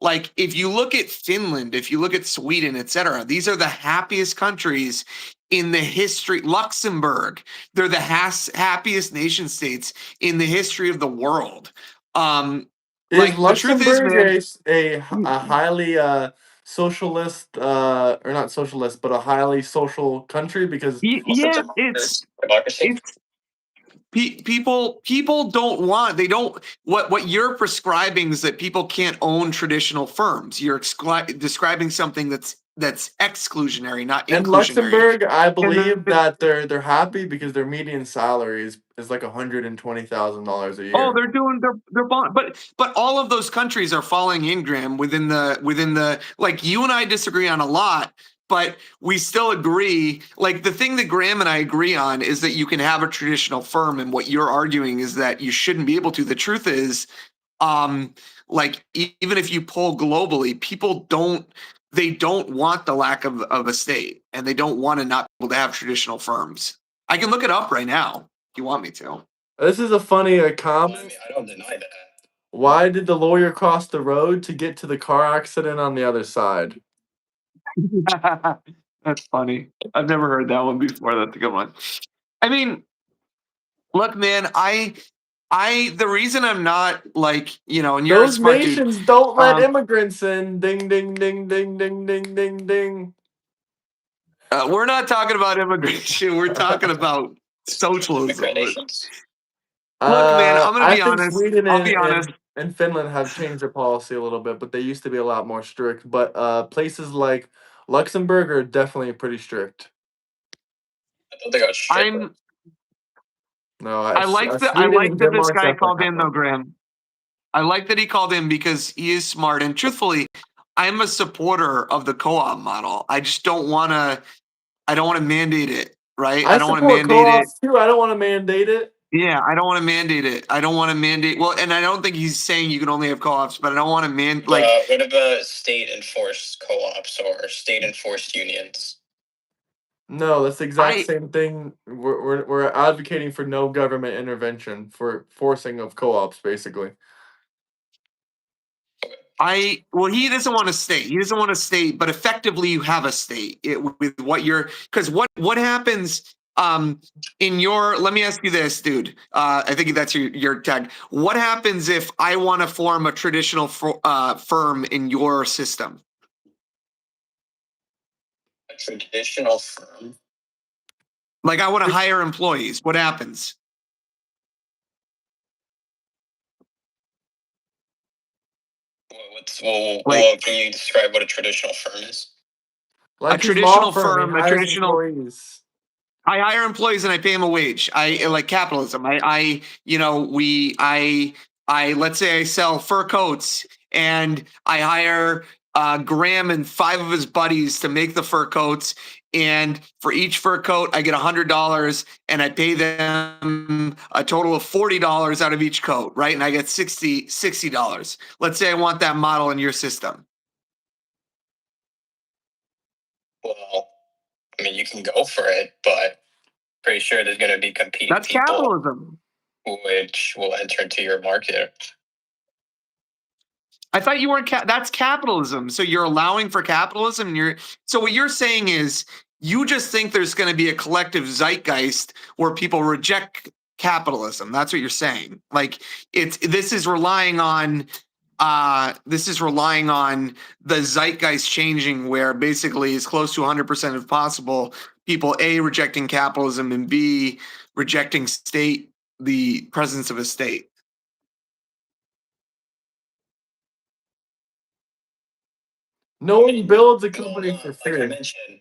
like if you look at Finland, if you look at Sweden, et cetera, these are the happiest countries in the history. Luxembourg, they're the happiest nation states in the history of the world. Is Like the truth is, Luxembourg man. a highly socialist or not socialist, but a highly social country? Because Also, Yeah, democracy. it's people don't want, they don't, what you're prescribing is that people can't own traditional firms. You're describing something that's exclusionary, not in inclusionary. Luxembourg, I And believe that they're happy because their median salary is like $120,000 a oh, year. they're bond, but all of those countries are falling in, Graham, within the like you and I disagree on a lot, but we still agree. Like the thing that Graham and I agree on is that you can have a traditional firm, and what you're arguing is that you shouldn't be able to. The truth is, um, like even if you pull globally, people don't want the lack of a state, and they don't want to not be able to have traditional firms. I can look it up right now if you want me to. This is a funny I comment. mean, I don't deny that. Why did the lawyer cross the road to get to the car accident on the other side? That's funny. I've never heard that one before. That's a good one. I mean, look, man, the reason I'm not like, and you're a Those smart dude. nations don't let Um, immigrants in. Ding, ding, ding, ding, ding, ding, ding, ding. we're not talking about immigration. We're talking about socialism. Immigrations. Look, man, I'm gonna I be think honest. Sweden I'll be honest. and Finland have changed their policy a little bit, but they used to be a lot more strict. But places like Luxembourg are definitely pretty strict. I thought they got stricter. No, I Sweden like and that this Denmark guy definitely called have in though, them. Graham. I like that he called in because he is smart. And truthfully, I'm a supporter of the co-op model. I don't want to mandate it, right? I I don't want to support mandate it. co-ops too. I don't want to mandate it. Yeah, I don't want to mandate it. I don't want to mandate. Well, and I don't think he's saying you can only have co-ops, but I don't want to What about state-enforced co-ops or state-enforced unions? No, that's the exact I same thing. We're advocating for no government intervention for forcing of co-ops, basically. well, he doesn't want a state. He doesn't want a state, but effectively you have a state with what you're, because what happens in your, let me ask you this, dude. I think that's your tag. What happens if I want to form a traditional firm in your system? A traditional firm. Like I want to hire employees. What happens? Can you describe what a traditional firm is? Like A his law traditional firm, he firm, a hires traditional employees. I hire employees and I pay them a wage. I like capitalism. Let's say I sell fur coats and I hire Graham and 5 of his buddies to make the fur coats. And for each fur coat, I get $100 and I pay them a total of $40 out of each coat, right? And I get $60. Let's say I want that model in your system. Well, I mean, you can go for it, but pretty sure there's going to be competing That's people capitalism. which will enter into your market. I thought you weren't. That's capitalism. So you're allowing for capitalism. So what you're saying is you just think there's going to be a collective zeitgeist where people reject capitalism. That's what you're saying. Like this is relying on the zeitgeist changing, where basically as close to 100% if possible, people A, rejecting capitalism, and B, rejecting the presence of a state. No one builds a company for Like I free. mentioned,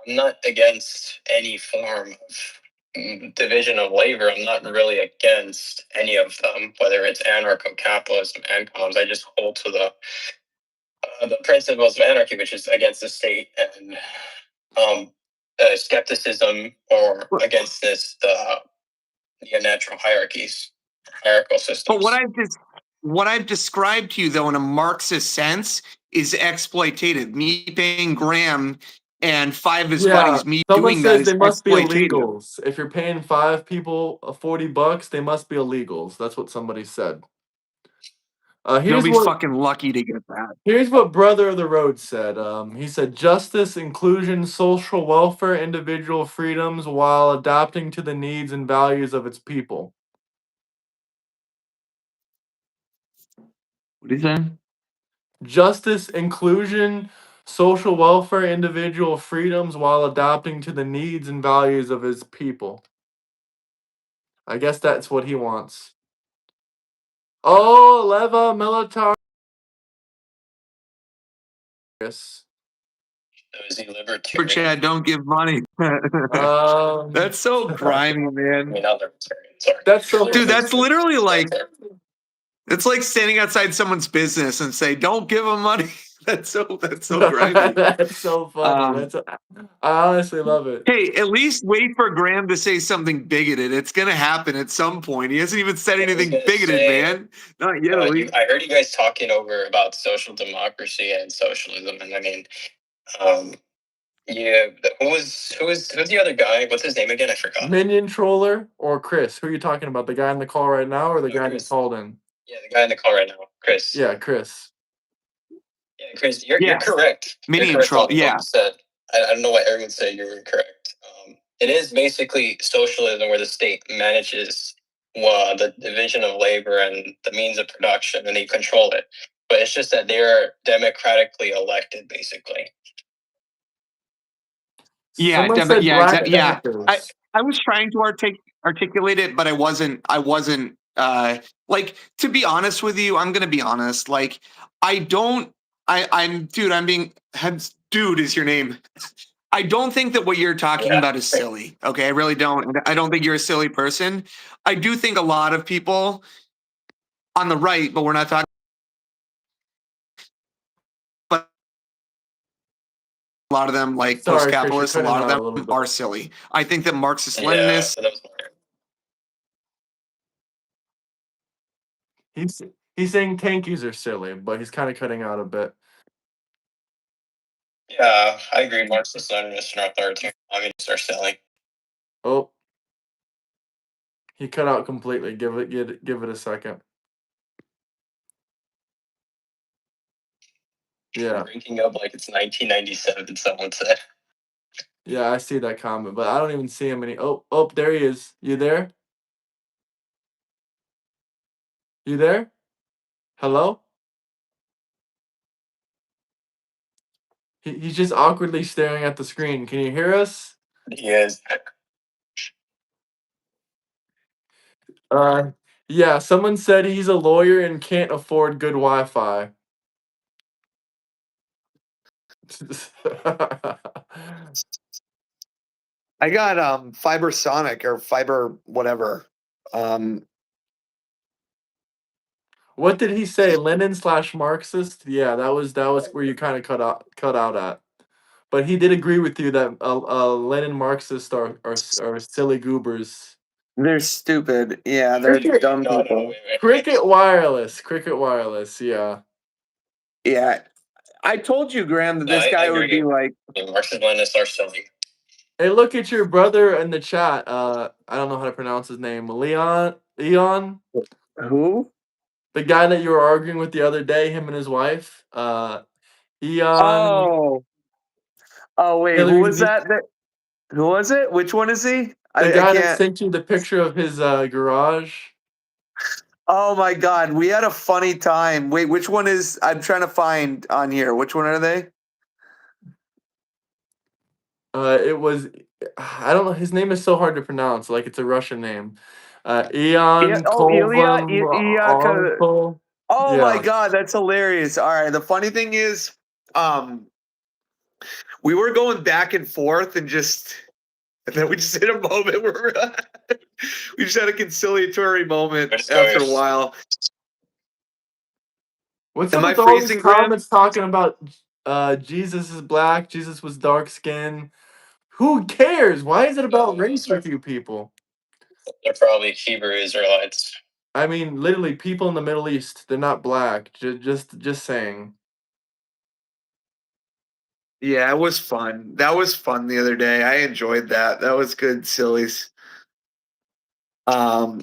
I'm not against any form of division of labor. I'm not really against any of them, whether it's anarcho-capitalism and communism. I just hold to the The principles of anarchy, which is against the state, and skepticism or against the natural hierarchies, hierarchical systems. But what I've described to you, though, in a Marxist sense, is exploitative. Me paying Graham and 5 of his buddies, me someone doing that says is they must be exploitative. illegals. If you're paying 5 people $40, they must be illegals. That's what somebody said. You'll Here's be what fucking lucky to get that. here's what Brother of the Road said. He said justice, inclusion, social welfare, individual freedoms, while adapting to the needs and values of its people. What is that? Justice, inclusion, social welfare, individual freedoms, while adapting to the needs and values of his people. I guess that's what he wants. Oh, Leva Militarius. Is he For libertarian? Chad, don't give money. That's so grimy, I man. mean, not libertarian. Sorry. That's so Dude, that's literally like, it's like standing outside someone's business and say, "Don't give them money." That's so grimy. That's so funny. I honestly love it. Hey, at least wait for Graham to say something bigoted. It's gonna happen at some point. He hasn't even said anything bigoted, man. Not yet. At least. I heard you guys talking over about social democracy and socialism, and I mean, yeah, who's the other guy? What's his name again? I forgot. Minion Troller or Chris? Who are you talking about? The guy in the call right now or the guy that called in? Yeah, the guy in the call right now, Chris. Yeah, Chris. Yeah, Chris, you're correct. Minion you're correct troll. on what Yeah. you said. I don't know what everyone said. You were correct. It is basically socialism where the state manages the division of labor and the means of production, and they control it. But it's just that they're democratically elected, basically. Yeah, Someone said yeah, Black yeah. Panthers. I was trying to articulate it, but I wasn't. Like, to be honest with you, I'm gonna be honest. Like, I'm being dude is your name. I don't think that what you're talking about is silly. Okay, I really don't. I don't think you're a silly person. I do think a lot of people on the right, but we're not talking. But a lot of them, like Sorry, Chris, post-capitalists, you're a lot of cutting out a little them bit. are silly. I think that Marxist Yeah, Leninists. that was He's saying tankies are silly, but he's kind of cutting out a bit. Yeah, I agree. Marxist Leninists and authoritarian communists are silly. Oh, he cut out completely. Give it a second. Yeah. Drinking up like it's 1997. Someone said. Yeah, I see that comment, but I don't even see him any. Oh, there he is. You there? You there? Hello? He's just awkwardly staring at the screen. Can you hear us? He is. Yeah, someone said he's a lawyer and can't afford good Wi-Fi. I got Fiber Sonic or Fiber whatever. What did he say? Lenin/Marxist? Yeah, that was where you kind of cut out at. But he did agree with you that Lenin Marxists are silly goobers. They're stupid. Yeah, they're dumb people. Cricket Wireless, yeah. Yeah. I told you, Graham, that this guy would be like Marxist Leninists are silly. Hey, look at your brother in the chat. I don't know how to pronounce his name. Leon? who? The guy that you were arguing with the other day, him and his wife. Eon. Oh wait, who was that? Who was it? Which one is he? The guy that sent you the picture of his garage. Oh my god, we had a funny time. Wait, which one is? I'm trying to find on here. Which one are they? It was. I don't know. His name is so hard to pronounce. Like it's a Russian name. Eon. Oh my god, that's hilarious. All right, the funny thing is, we were going back and forth and then we just hit a moment where we just had a conciliatory moment after a while. What's Am up I with all these freezing, Graham? comments talking about Jesus is black, Jesus was dark skin? Who cares? Why is it about race with you people? They're probably Hebrew Israelites. I mean, literally, people in the Middle East, they're not black. Just saying. Yeah, it was fun. That was fun the other day. I enjoyed that. That was good, sillies. So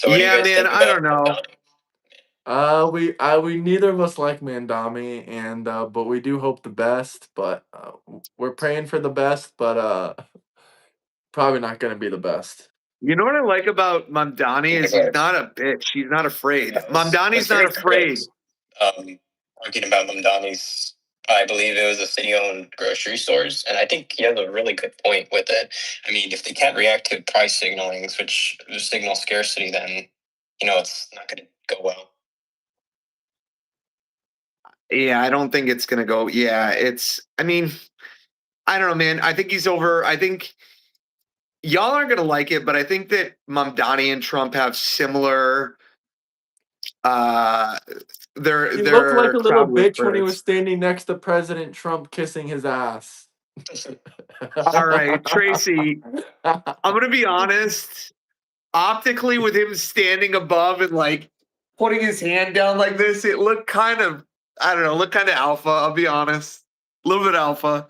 what do you Yeah, guys man, think I about don't know. We neither of us like Mandami, and but we do hope the best. But we're praying for the best, but probably not gonna be the best. You know what I like about Mamdani is he's not a bitch. He's not afraid. Yeah, Mamdani's not very afraid. correct. Talking about Mamdani's, I believe it was a city-owned grocery stores, and I think he has a really good point with it. I mean, if they can't react to price signalings, which signal scarcity, then it's not going to go well. Yeah, I don't think it's gonna go. Yeah, I mean, I don't know, man. I think he's over. I think y'all aren't gonna like it, but I think that Mamdani and Trump have similar uh He looked like their a little crowd bitch when he was whispers. standing next to President Trump kissing his ass. All right, Tracy, I'm gonna be honest. Optically, with him standing above and like putting his hand down like this, it looked kind of, I don't know, looked kind of alpha. I'll be honest, a little bit alpha.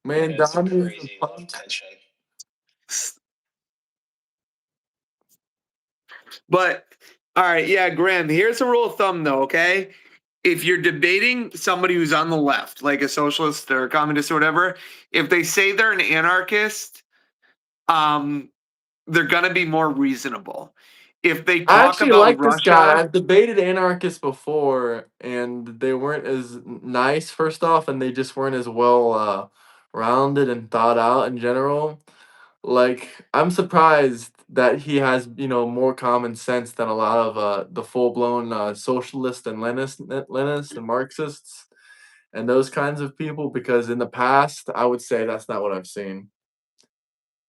Man, It's Donnie is a crazy punk. tension. But all right, yeah, Graham. Here's a rule of thumb, though. Okay, if you're debating somebody who's on the left, like a socialist or a communist or whatever, if they say they're an anarchist, um, they're gonna be more reasonable. If they I talk actually about like this guy. Russia, I've debated anarchists before, and they weren't as nice, first off, and they just weren't as well rounded and thought out in general. Like, I'm surprised that he has, more common sense than a lot of the full-blown socialists and Leninists and Marxists and those kinds of people, because in the past, I would say that's not what I've seen.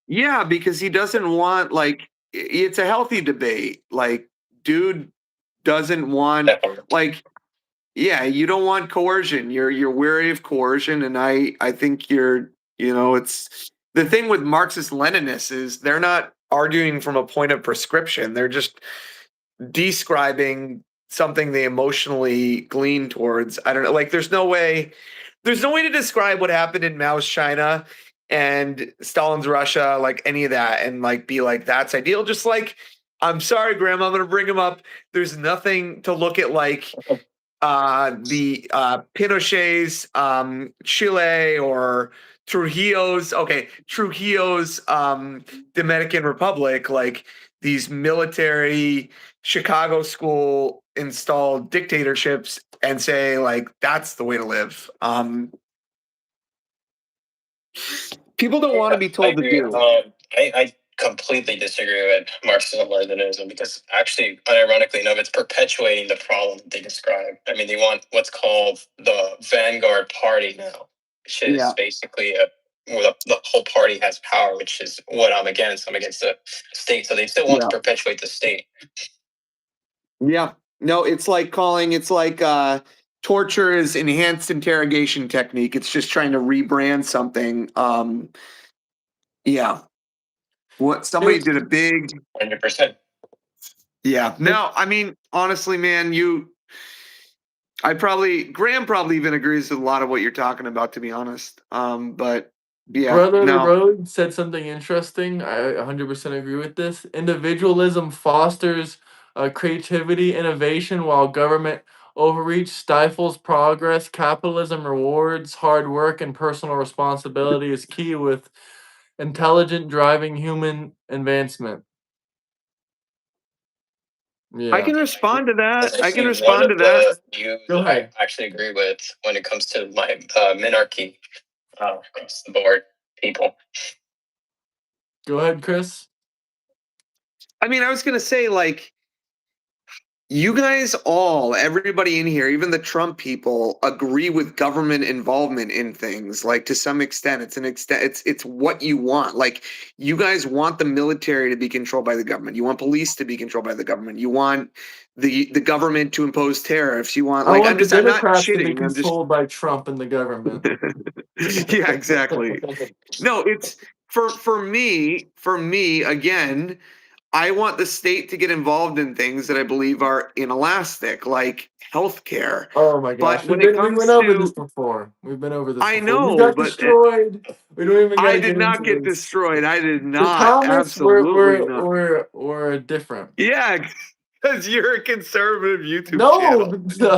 yeah, because he doesn't want like it's a healthy debate. Like, dude doesn't want Definitely. like yeah, you don't want coercion. You're wary of coercion, and I think it's the thing with Marxist Leninists is they're not arguing from a point of prescription. They're just describing something they emotionally glean towards. I don't know. Like, there's no way to describe what happened in Mao's China and Stalin's Russia, like any of that, and like be like, that's ideal. Just like, I'm sorry, Grandma, I'm gonna bring him up. There's nothing to look at like the Pinochet's Chile or Trujillo's Dominican Republic, like these military Chicago school installed dictatorships, and say like that's the way to live. People don't want to be I told to agree. do. I completely disagree with Marxism-Leninism because actually, unironically enough, it's perpetuating the problem that they describe. I mean, they want what's called the vanguard party now, which is Yeah. basically where the whole party has power, which is what I'm against. I'm against the state, so they still want Yeah. to perpetuate the state. Yeah. No, it's like torture is enhanced interrogation technique. It's just trying to rebrand something. Yeah. What somebody It's did a big 100%. yeah. No, I mean, honestly, man, Graham probably even agrees with a lot of what you're talking about, to be honest. But yeah, Brother the no. Road said something interesting. I 100% agree with this. Individualism fosters creativity, innovation, while government overreach stifles progress. Capitalism rewards hard work, and personal responsibility is key with intelligent driving human advancement. I Yeah. can respond to That's that. I can actually one respond to of that. the views Go that I ahead. actually agree with when it comes to my minarchy across the board people. Go ahead, Chris. I mean, I was gonna say, like, You guys all, everybody in here, even the Trump people, agree with government involvement in things. Like to some extent, it's what you want. Like you guys want the military to be controlled by the government. You want police to be controlled by the government. You want the government to impose tariffs. You want I like want the I'm not Democrats to be shitting. I'm just controlled by Trump and the government. yeah, exactly. No, it's for me again. I want the state to get involved in things that I believe are inelastic, like healthcare. Oh my gosh, But when it we went comes over this to, before. We've been over this I before. You know, got but destroyed. We don't even got I to did get not into get this. destroyed. I did The not. comments Absolutely not. were different. Yeah, because you're a conservative YouTube No, channel.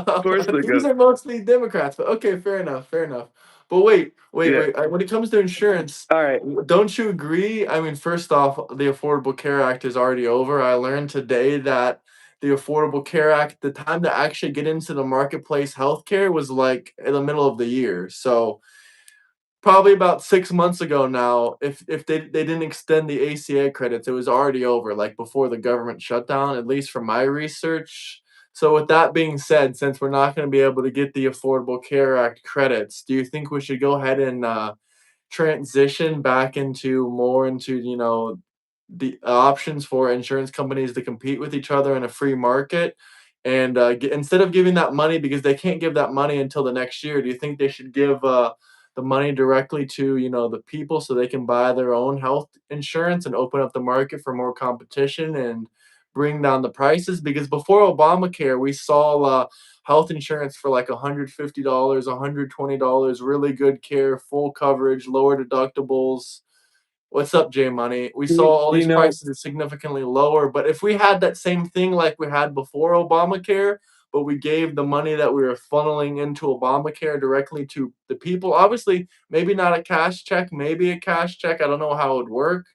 Of course they these go. are mostly Democrats. But okay, fair enough, fair enough. But Yeah. wait. When it comes to insurance, All right. don't you agree? I mean, first off, the Affordable Care Act is already over. I learned today that the Affordable Care Act, the time to actually get into the marketplace healthcare was like in the middle of the year. So probably about 6 months ago now, if they didn't extend the ACA credits, it was already over, like before the government shutdown, at least from my research. So with that being said, since we're not going to be able to get the Affordable Care Act credits, do you think we should go ahead and transition back into more into the options for insurance companies to compete with each other in a free market? And instead of giving that money, because they can't give that money until the next year, do you think they should give the money directly to the people so they can buy their own health insurance and open up the market for more competition and bring down the prices? Because before Obamacare, we saw health insurance for like $150, $120, really good care, full coverage, lower deductibles. What's up, J Money? We saw all You these know, prices significantly lower, but if we had that same thing like we had before Obamacare, but we gave the money that we were funneling into Obamacare directly to the people, obviously, maybe not a cash check, maybe a cash check. I don't know how it would work.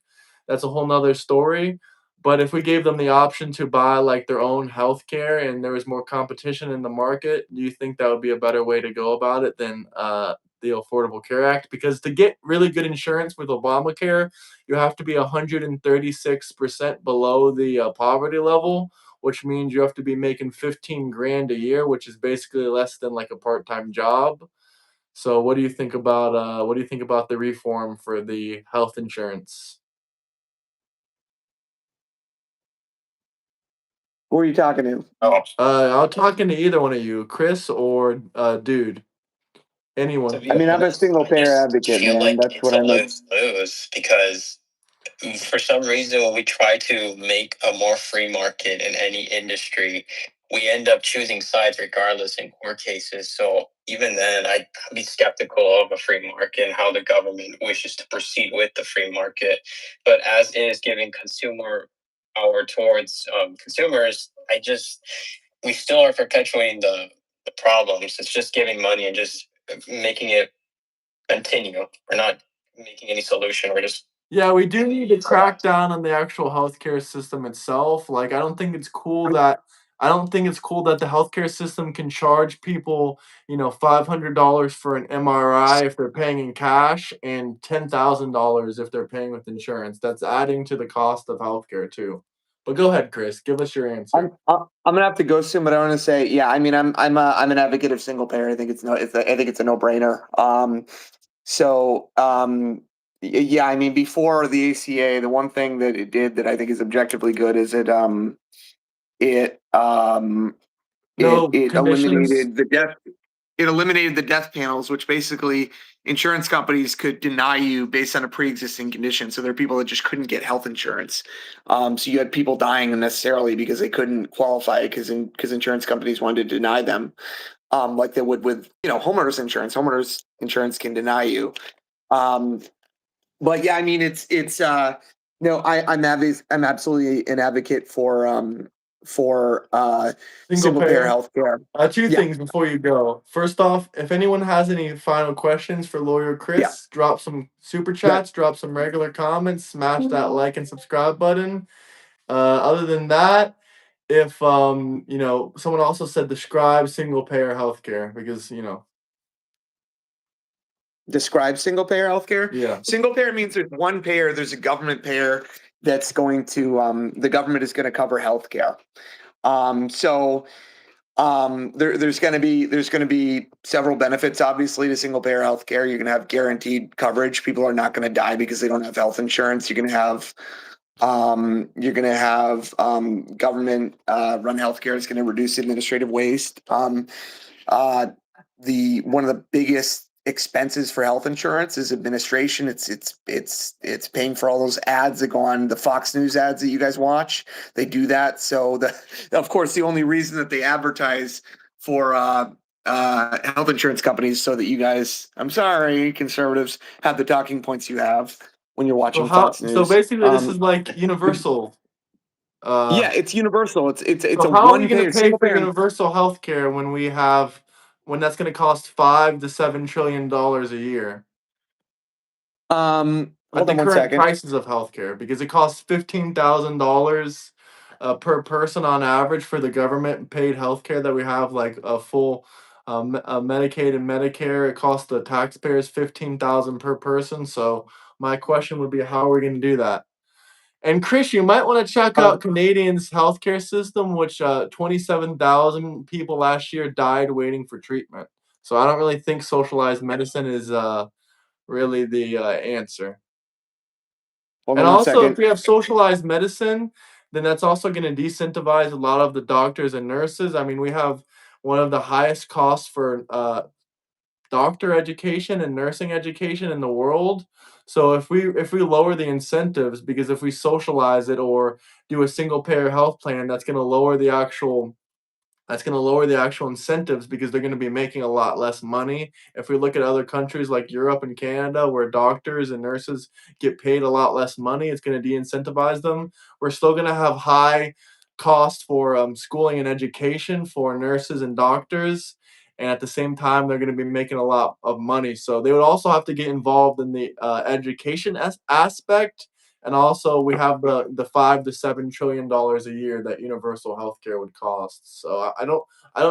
That's a whole nother story. But if we gave them the option to buy like their own healthcare and there was more competition in the market, do you think that would be a better way to go about it than the Affordable Care Act? Because to get really good insurance with Obamacare, you have to be 136% below the poverty level, which means you have to be making 15 grand a year, which is basically less than like a part-time job. So what do you think about the reform for the health insurance? who are you talking to? Oh, I'm talking to either one of you, Chris or dude, to anyone. be I mean, I'm a honest, single I payer just advocate, feel man. like That's it's what a I'm like. lose-lose because for some reason when we try to make a more free market in any industry, we end up choosing sides regardless in court cases. So even then, I'd be skeptical of a free market and how the government wishes to proceed with the free market. But as is giving consumer power towards consumers, we still are perpetuating the problems. It's just giving money and just making it continue. We're not making any solution. We're just Yeah, we do need to crack down on the actual healthcare system itself. Like, I don't think it's cool that the healthcare system can charge people, $500 for an MRI if they're paying in cash and $10,000 if they're paying with insurance. That's adding to the cost of healthcare too. But go ahead, Chris. Give us your answer. I'm gonna have to go soon, but I want to say, yeah. I mean, I'm an advocate of single payer. I think I think it's a no brainer. So yeah. I mean, before the ACA, the one thing that it did that I think is objectively good is it No it conditions. eliminated the death panels, which basically insurance companies could deny you based on a pre-existing condition. So there are people that just couldn't get health insurance. So you had people dying unnecessarily because they couldn't qualify because insurance companies wanted to deny them, like they would with homeowners insurance. Homeowners insurance can deny you. Um, but yeah, I mean it's no, I'm absolutely an advocate for Single single payer payer. health care. Two Yeah, things before you go. First off, if anyone has any final questions for Lawyer yeah, Chris, drop some super good. chats, drop some regular comments, smash that like and subscribe button. Other than that, if someone also said describe single payer healthcare because Describe single payer healthcare. yeah. Single payer means there's one payer, there's a government payer the government is going to cover healthcare. So there's going to be several benefits, obviously, to single payer healthcare. You're going to have guaranteed coverage. People are not going to die because they don't have health insurance. You're going to have government run healthcare is going to reduce administrative waste. The one of the biggest expenses for health insurance is administration. It's paying for all those ads that go on, the Fox News ads that you guys watch. They do that. So of course, the only reason that they advertise for health insurance companies so that you guys, I'm sorry, conservatives, have the talking points you have when you're watching Fox News. So basically, this is like universal. Yeah, it's universal. It's So a how are we one going payer to pay single for payer. universal health care when that's going to cost $5 to $7 trillion a year at Hold the on one current second. prices of healthcare? Because it costs $15,000 per person on average for the government paid healthcare that we have, like a full Medicaid and Medicare. It costs the taxpayers $15,000 per person. So my question would be, how are we going to do that? And Chris, you might want to check out Canadians' healthcare system, which 27,000 people last year died waiting for treatment. So I don't really think socialized medicine is really the answer. Hold And on one also, if second. we have socialized medicine, then that's also going to decentivize a lot of the doctors and nurses. I mean, we have one of the highest costs for doctor education and nursing education in the world. So if we lower the incentives, because if we socialize it or do a single payer health plan, that's going to lower the actual incentives because they're going to be making a lot less money. If we look at other countries like Europe and Canada, where doctors and nurses get paid a lot less money, it's going to de-incentivize them. We're still going to have high costs for schooling and education for nurses and doctors, and at the same time, they're going to be making a lot of money. So they would also have to get involved in the education aspect. And also, we have the $5 to $7 trillion a year that universal healthcare would cost. So I don't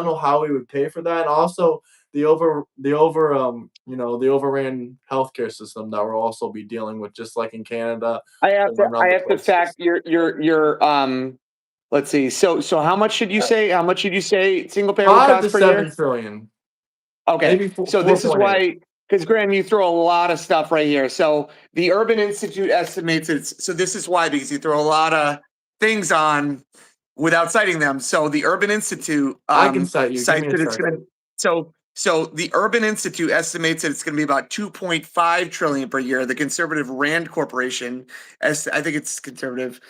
know how we would pay for that. And also, the overran healthcare system that we'll also be dealing with, just like in Canada or in I other have to places. fact your let's see. So how much should you say? How much should you say single payer would Five to cost per year? 7 trillion, Okay. maybe So this is 4.8. why, because Graham, you throw a lot of stuff right here. So the Urban Institute estimates so this is why, because you throw a lot of things on without citing them. So the Urban Institute I can cite you. Give cites me a that it's going second. to, so the Urban Institute estimates that it's going to be about 2.5 trillion per year. The conservative Rand Corporation, as I think it's conservative,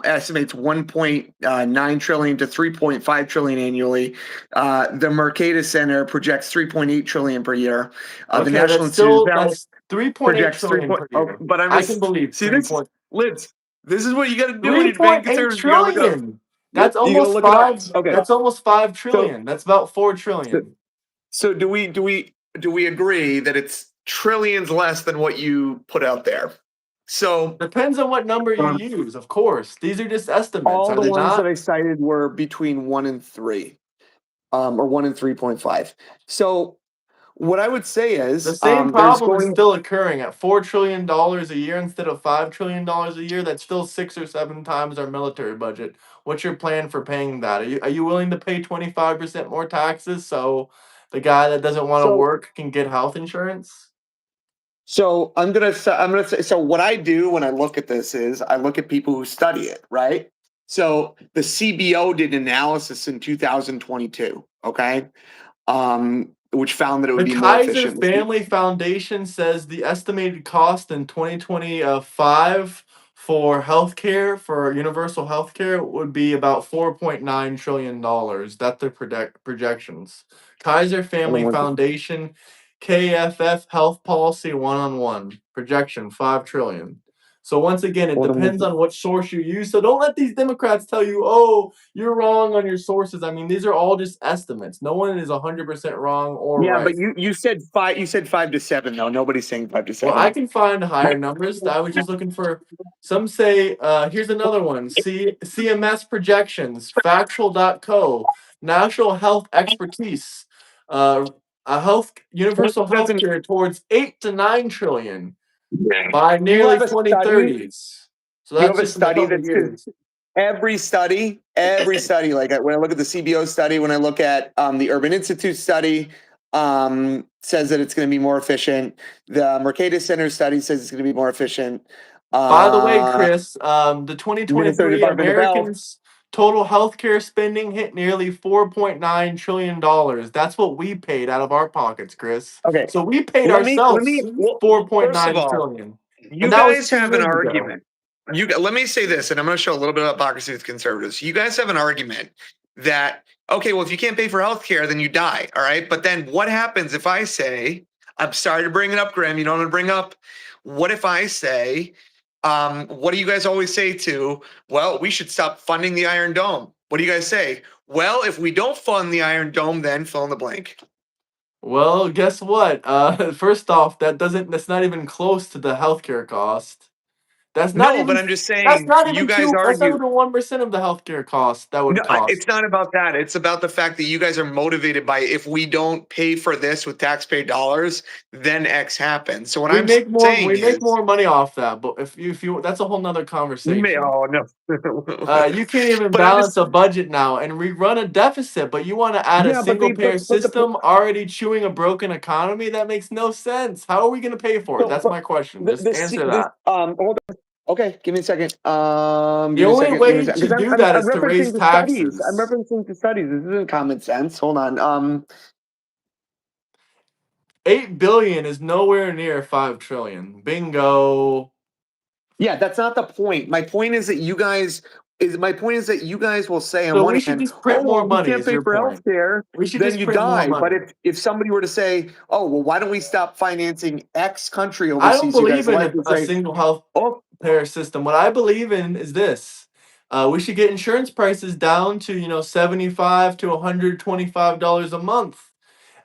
estimates 1.9 trillion to 3.5 trillion annually. The Mercatus Center projects 3.8 trillion per year. The Okay, National Institute of Health that's 3.8 projects 3. trillion per Oh, year. but I'm I can just believe see this, Liz. This is what you got to do when you're debating 3.8 conservatives. You got to look it up. trillion. That's You got to almost look it up. five. Okay. That's almost 5 So trillion. That's about 4 so, trillion. so do we agree that it's trillions less than what you put out there? So Depends on what number you um, use, of course. These are just estimates, all are the they ones that not? I cited were between 1 and 3, or 1 and 3.5. So what I would say The is same there's problem is going. still occurring at $4 trillion a year instead of $5 trillion a year. That's still 6 or 7 times our military budget. What's your plan for paying that? Are you willing to pay 25% more taxes so the guy that doesn't want to So work can get health insurance? So I'm gonna say, so what I do when I look at this is I look at people who study it, right? So the CBO did analysis in 2022, okay, which found that it would The be more Kaiser efficient. Family Foundation says the estimated cost in 2025 for healthcare, for universal healthcare, would be about $4.9 trillion. That's their projections. Kaiser Hold on Family one second. Foundation, KFF Health Policy One-on-One projection 5 trillion. So once again, it Hold on one depends second. on what source you use. So don't let these Democrats tell you, "Oh, you're wrong on your sources." I mean, these are all just estimates. No one is 100% wrong or Yeah, right. but you said 5. You said 5 to 7 though. Nobody's saying 5 to Well, I 7. can find higher numbers. I was just looking for some say here's another one. CMS projections, factual.co, national health expertise, uh, a health universal health Doesn't care towards 8 to 9 trillion by you nearly have a study? 2030s. So You that's have a just in a study couple that's years. every study, like when I look at the CBO study, when I look at the Urban Institute study, says that it's going to be more efficient. The Mercatus Center study says it's going to be more efficient. By the way, Chris, the Minnesota 2023 Department of Health. Americans' total healthcare spending hit nearly $4.9 trillion. That's what we paid out of our pockets, Chris. Okay, So we paid let me. ourselves Well, first of 4.9 all, trillion. you And that was guys 2 have an years ago. argument. Let me say this, and I'm going to show a little bit of hypocrisy with conservatives. You guys have an argument that, okay, well, if you can't pay for healthcare, then you die. All right. But then what happens if I say, I'm sorry to bring it up, Graham, you don't want to bring up, what if I say, what do you guys always say to, well, we should stop funding the Iron Dome? What do you guys say? Well, if we don't fund the Iron Dome, then fill in the blank. Well, guess what? First off, that's not even close to the healthcare cost. That's not No, even but I'm just that's saying, not you even guys two that's not argue. even 1% of the healthcare cost that would No, cost. it's not about that. It's about the fact that you guys are motivated by, if we don't pay for this with taxpayer dollars, then X happens. So what I'm saying We make is, more money off that, but if you that's a whole nother conversation. oh no, You can't even but I'm balance just, a budget now, and we run a deficit, but you want to add a yeah, single payer but the system already chewing a broken economy? That makes no sense. How are we going to pay for it? That's my question. Just answer that. hold on. Okay, give me a second. The Give me a only second. way to Because do that I'm is to raise referencing the studies. I'm taxes. referencing the studies. This isn't common sense. Hold on. 8 billion is nowhere near 5 trillion. Bingo. Yeah, that's not the point. My point is that you guys will say on So one we should hand, just print oh, well, more if you money, can't is pay your for point. healthcare, We should then just you print more die. But money. if somebody were to say, oh, well, why don't we stop financing X country I don't overseas you believe guys in like? You a say, single health oh, payer system. What I believe in is this. We should get insurance prices down to, $75 to $125 a month.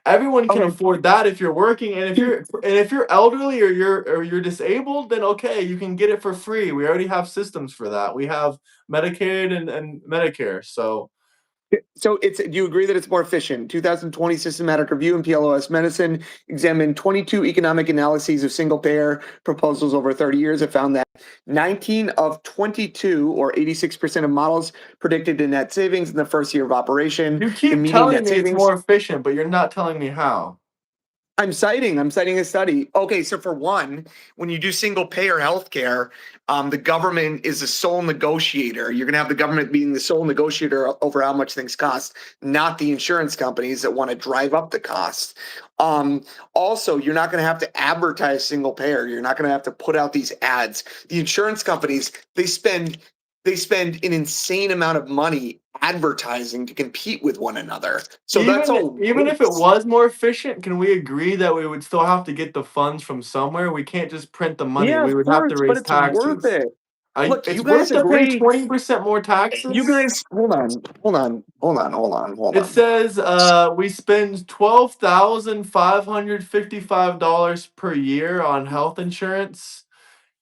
Everyone can okay. afford that if you're working, and if you're elderly or you're disabled, then okay, you can get it for free. We already have systems for that. We have Medicaid and Medicare. So So do you agree that it's more efficient? 2020 systematic review in PLOS medicine examined 22 economic analyses of single payer proposals over 30 years. It found that 19 of 22, or 86% of models, predicted a net savings in the first year of operation. you The keep median telling net me it's savings. more efficient, but you're not telling me how. I'm citing a study. Okay, so for one, when you do single payer healthcare, the government is the sole negotiator. You're going to have the government being the sole negotiator over how much things cost, not the insurance companies that want to drive up the cost. Also, you're not going to have to advertise single payer. You're not going to have to put out these ads. The insurance companies, they spend an insane amount of money advertising to compete with one another. So that's all. Even if it was more efficient, can we agree that we would still have to get the funds from somewhere? We can't just print the money. Yeah, We of would have course, to but raise it's worth taxes. it. Look, It's you worth guys to pay agree. 20% more taxes. You guys, hold It on. says we spend $12,555 per year on health insurance.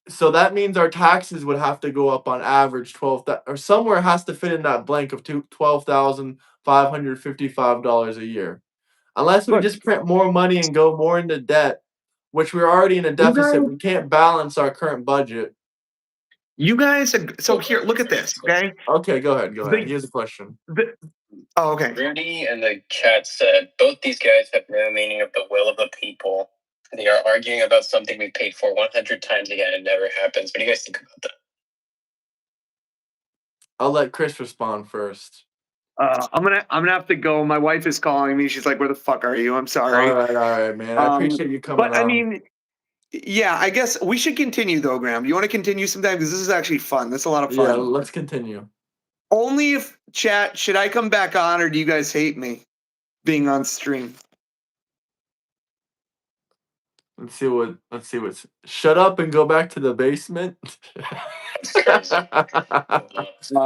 So that means our taxes would have to go up on average 12, or somewhere has to fit in that blank of $12,555 a year. Unless we Look, just print more money and go more into debt, which we're already in a you deficit. guys, We can't balance our current budget. so here, look at this, okay? Okay, go ahead. The, Here's a question. oh, okay. Rudy in the chat said both these guys have no meaning of the will of the people. They are arguing about something we paid for 100 times again. It never happens. What do you guys think about that? I'll let Chris respond first. I'm gonna have to go. My wife is calling me. She's like, "Where the fuck are you?" I'm sorry. All right, man. I appreciate you coming But I on. mean, yeah, I guess we should continue though, Graham. You want to continue sometime because this is actually fun. This is a lot of fun. Yeah, let's continue. Only if chat, should I come back on, or do you guys hate me being on stream? Let's see what's shut up and go back to the basement.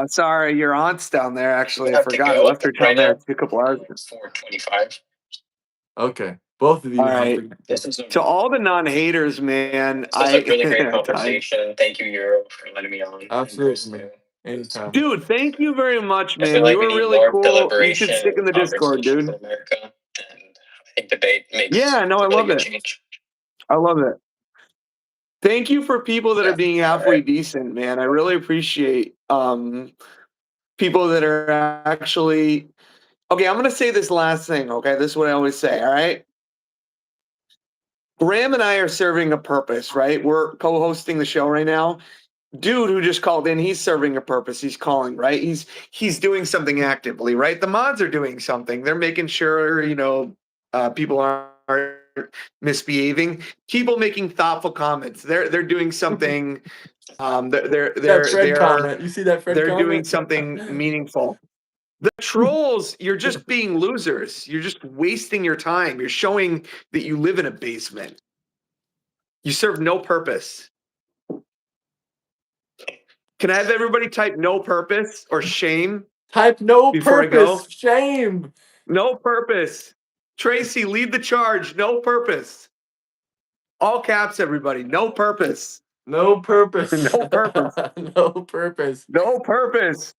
Sorry, your aunt's down there. Actually, I have to forgot. I go left her down right there now. a couple hours. 4:25. Okay, both of you All have right. to. This is To all the non-haters, man, this was a really great conversation. Thank you, Euro, for letting me on. Absolutely, man. Anytime. Dude, thank you very much, I man. feel like You we were need really more cool. You should deliberation stick in the and Discord, conversation dude. in America. And I think debate makes Yeah, no, I really love good it. change. I love it. Thank you for people that Yeah. are being halfway decent, man. I really appreciate people that are actually okay. I'm gonna say this last thing. Okay, this is what I always say. All right, Graham and I are serving a purpose, right? We're co-hosting the show right now. Dude who just called in, he's serving a purpose. He's calling, right? He's doing something actively, right? The mods are doing something. They're making sure, people aren't misbehaving. People making thoughtful comments. They're doing something. They're That they're Fred they're comment. You see that Fred they're doing comment? something meaningful. The trolls, you're just being losers. You're just wasting your time. You're showing that you live in a basement. You serve no purpose. Can I have everybody type no purpose or shame Type no before I purpose. go? Shame. No purpose. Tracy, lead the charge. No purpose. All caps, everybody. No purpose. No purpose. No purpose. No purpose. No purpose.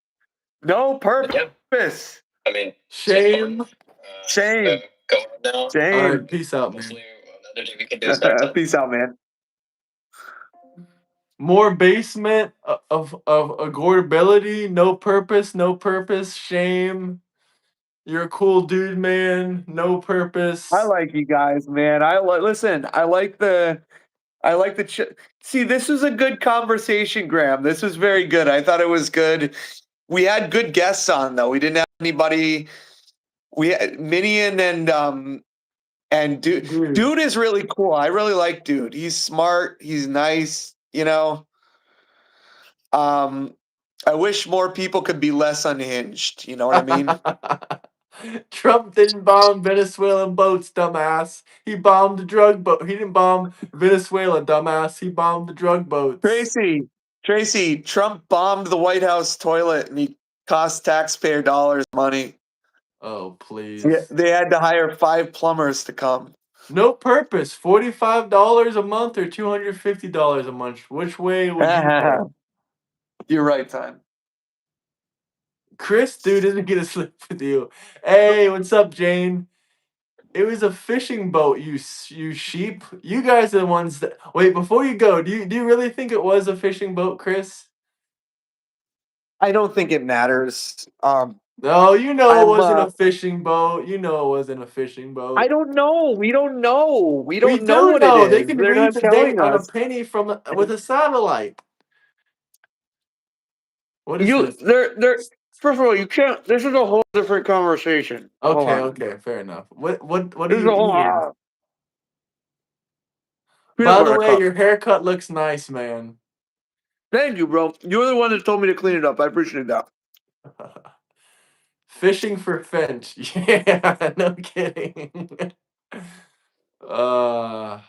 No Yeah. purpose. I mean, Shame. Shame. go on now. All Shame. right. Peace out, man. Hopefully, another day we can do this next time. Peace out, man. More basement of agorability. No purpose. No purpose. Shame. You're a cool dude, man. No purpose. I like you guys, man. Listen. See, this was a good conversation, Graham. This was very good. I thought it was good. We had good guests on though. We didn't have anybody. We had Minion and dude is really cool. I really like dude. He's smart. He's nice. I wish more people could be less unhinged. You know what I mean? Trump didn't bomb Venezuelan boats, dumbass. He bombed the drug boat. He didn't bomb Venezuela, dumbass. He bombed the drug boats. Tracy, Trump bombed the White House toilet and he cost taxpayer dollars money. Oh, please. Yeah, they had to hire 5 plumbers to come. No purpose. $45 a month or $250 a month. Which way would you go? You're right, time. Chris, dude, isn't gonna sleep with you. Hey, what's up, Jane? It was a fishing boat, you sheep. You guys are the ones that. Wait, before you go, do you really think it was a fishing boat, Chris? I don't think it matters. No, you know it I'm, wasn't a fishing boat. You know it wasn't a fishing boat. I don't know. We don't know. We don't We know do what know. it They is. can They're read not the date telling on a us. penny with a satellite. What is this? They're first of all, you can't. This is a whole different conversation. Hold Okay, on. okay, fair enough. What are This is you a whole. eating? Peanut By the butter way, cup. your haircut looks nice, man. Thank you, bro. You're the one that told me to clean it up. I appreciate that. Fishing for Finch. Yeah, no kidding. uh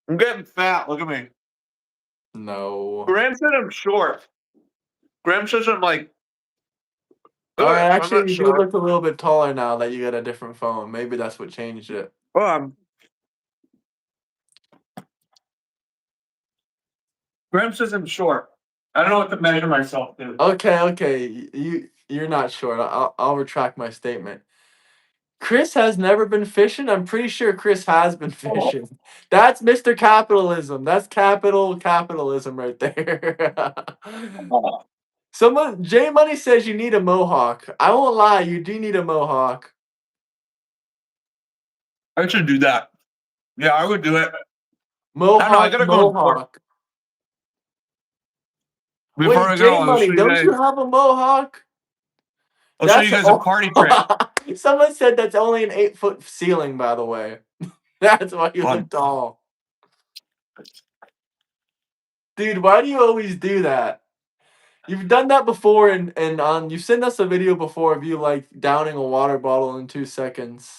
I'm getting fat. Look at me. no. Graham said I'm short. Graham says I'm like. Alright, I'm actually not you do short. look a little bit taller now that you got a different phone. Maybe that's what changed it. Graham says I'm short. I don't know what to measure myself to. Okay. You're not short. I'll retract my statement. Chris has never been fishing. I'm pretty sure Chris has been fishing. That's Mr. Capitalism. That's capitalism right there. Someone J Money says you need a mohawk. I won't lie, you do need a mohawk. I should do that. Yeah, I would do it. Mohawk. I gotta go to mohawk. Before Wait, I J go, I'll show Money, you don't guys. you have a mohawk? I'll show you guys a party trick. Someone said that's only an 8-foot ceiling, by the way. That's why you Fun. look tall. Dude, why do you always do that? You've done that before, and you've sent us a video before of you like downing a water bottle in 2 seconds.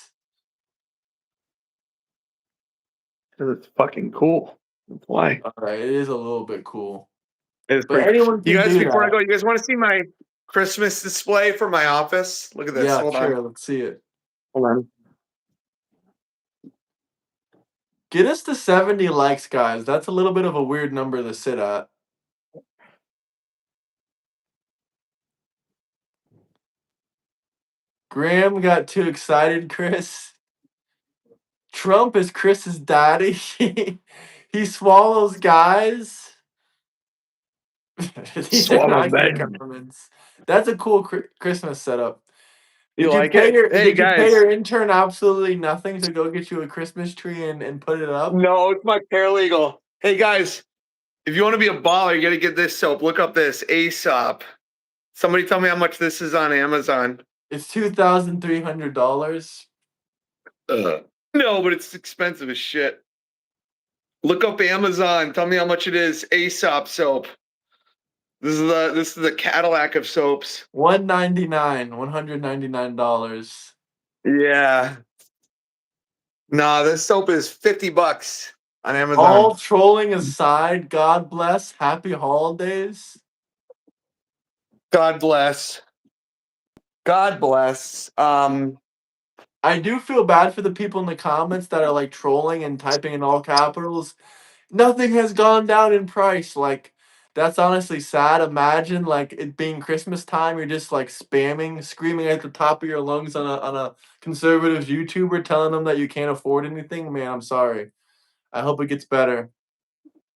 Because it's fucking cool. That's why. Alright, it is a little bit cool. It's But pretty. anyone can You guys, do before I that. go, you guys want to see my Christmas display for my office? Look at this. Yeah, Hold sure, on. let's see it. Hold on. Get us to 70 likes, guys. That's a little bit of a weird number to sit at. Graham got too excited, Chris. Trump is Chris's daddy. He swallows guys. These are Swallow not good men. governments. That's a cool Christmas setup. You like it? Hey Did you pay guys. your intern absolutely nothing to go get you a Christmas tree and put it up? No, it's my paralegal. Hey guys, if you want to be a baller, you got to get this soap. Look up this Aesop. Somebody tell me how much this is on Amazon. It's $2,300. No, but it's expensive as shit. Look up Amazon. Tell me how much it is. Aesop soap. This is the Cadillac of soaps. $199. Yeah. Nah, this soap is $50 on Amazon. All trolling aside, God bless. Happy holidays. God bless. God bless. I do feel bad for the people in the comments that are like trolling and typing in all capitals. Nothing has gone down in price. Like, that's honestly sad. Imagine like it being Christmas time, you're just like spamming, screaming at the top of your lungs on a conservative YouTuber telling them that you can't afford anything. Man, I'm sorry. I hope it gets better.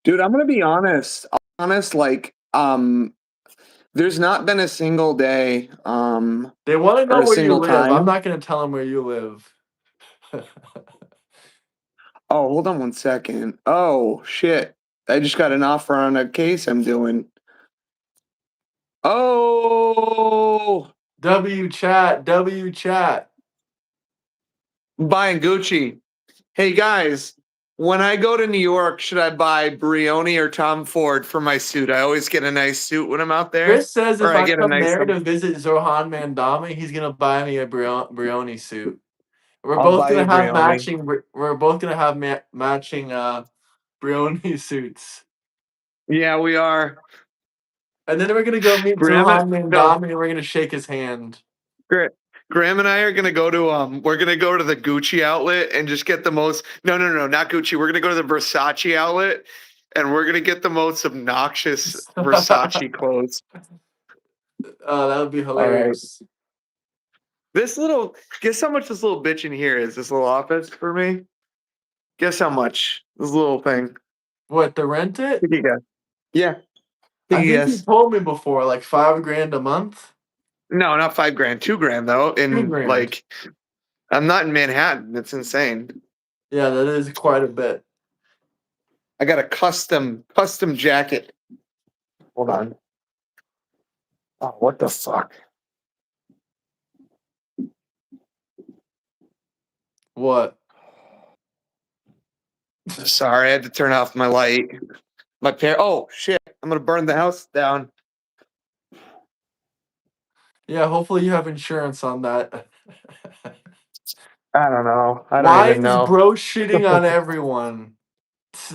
Dude, I'm gonna be honest. Like, there's not been a single day, They want to or know a where you single live. I'm time. not going to tell them where you live. Oh, hold on one second. Oh shit. I just got an offer on a case I'm doing. Oh, W chat. buying Gucci. Hey guys, when I go to New York, should I buy Brioni or Tom Ford for my suit? I always get a nice suit when I'm out there. Chris says Or if I I get a come nice there to visit Zohan Mandami, he's gonna buy me a Brioni suit. We're I'll both buy you gonna have Brioni. matching. We're both gonna have matching Brioni suits, Yeah, we are. and then we're gonna go meet Graham, Zohan no, Mandami, and we're gonna shake his hand. Graham and I are gonna go to we're gonna go to the Gucci outlet and just get the most no, not Gucci. We're gonna go to the Versace outlet and we're gonna get the most obnoxious Versace clothes. Oh, that would be All right. hilarious. Guess how much this little bitch in here is, this little office for me? Guess how much? This little thing. What, to rent it? Take a guess. Yeah. Take I a think you guess. told me before, like $5,000 a month. No, not $5,000, $2,000 though. 2,000. Like, I'm not in Manhattan. It's insane. Yeah, that is quite a bit. I got a custom jacket. Hold on. Oh, what the fuck? What? Sorry, I had to turn off my light. Oh shit! I'm gonna burn the house down. Yeah, hopefully you have insurance on that. I don't know. I don't Why even is know. bro shitting on everyone?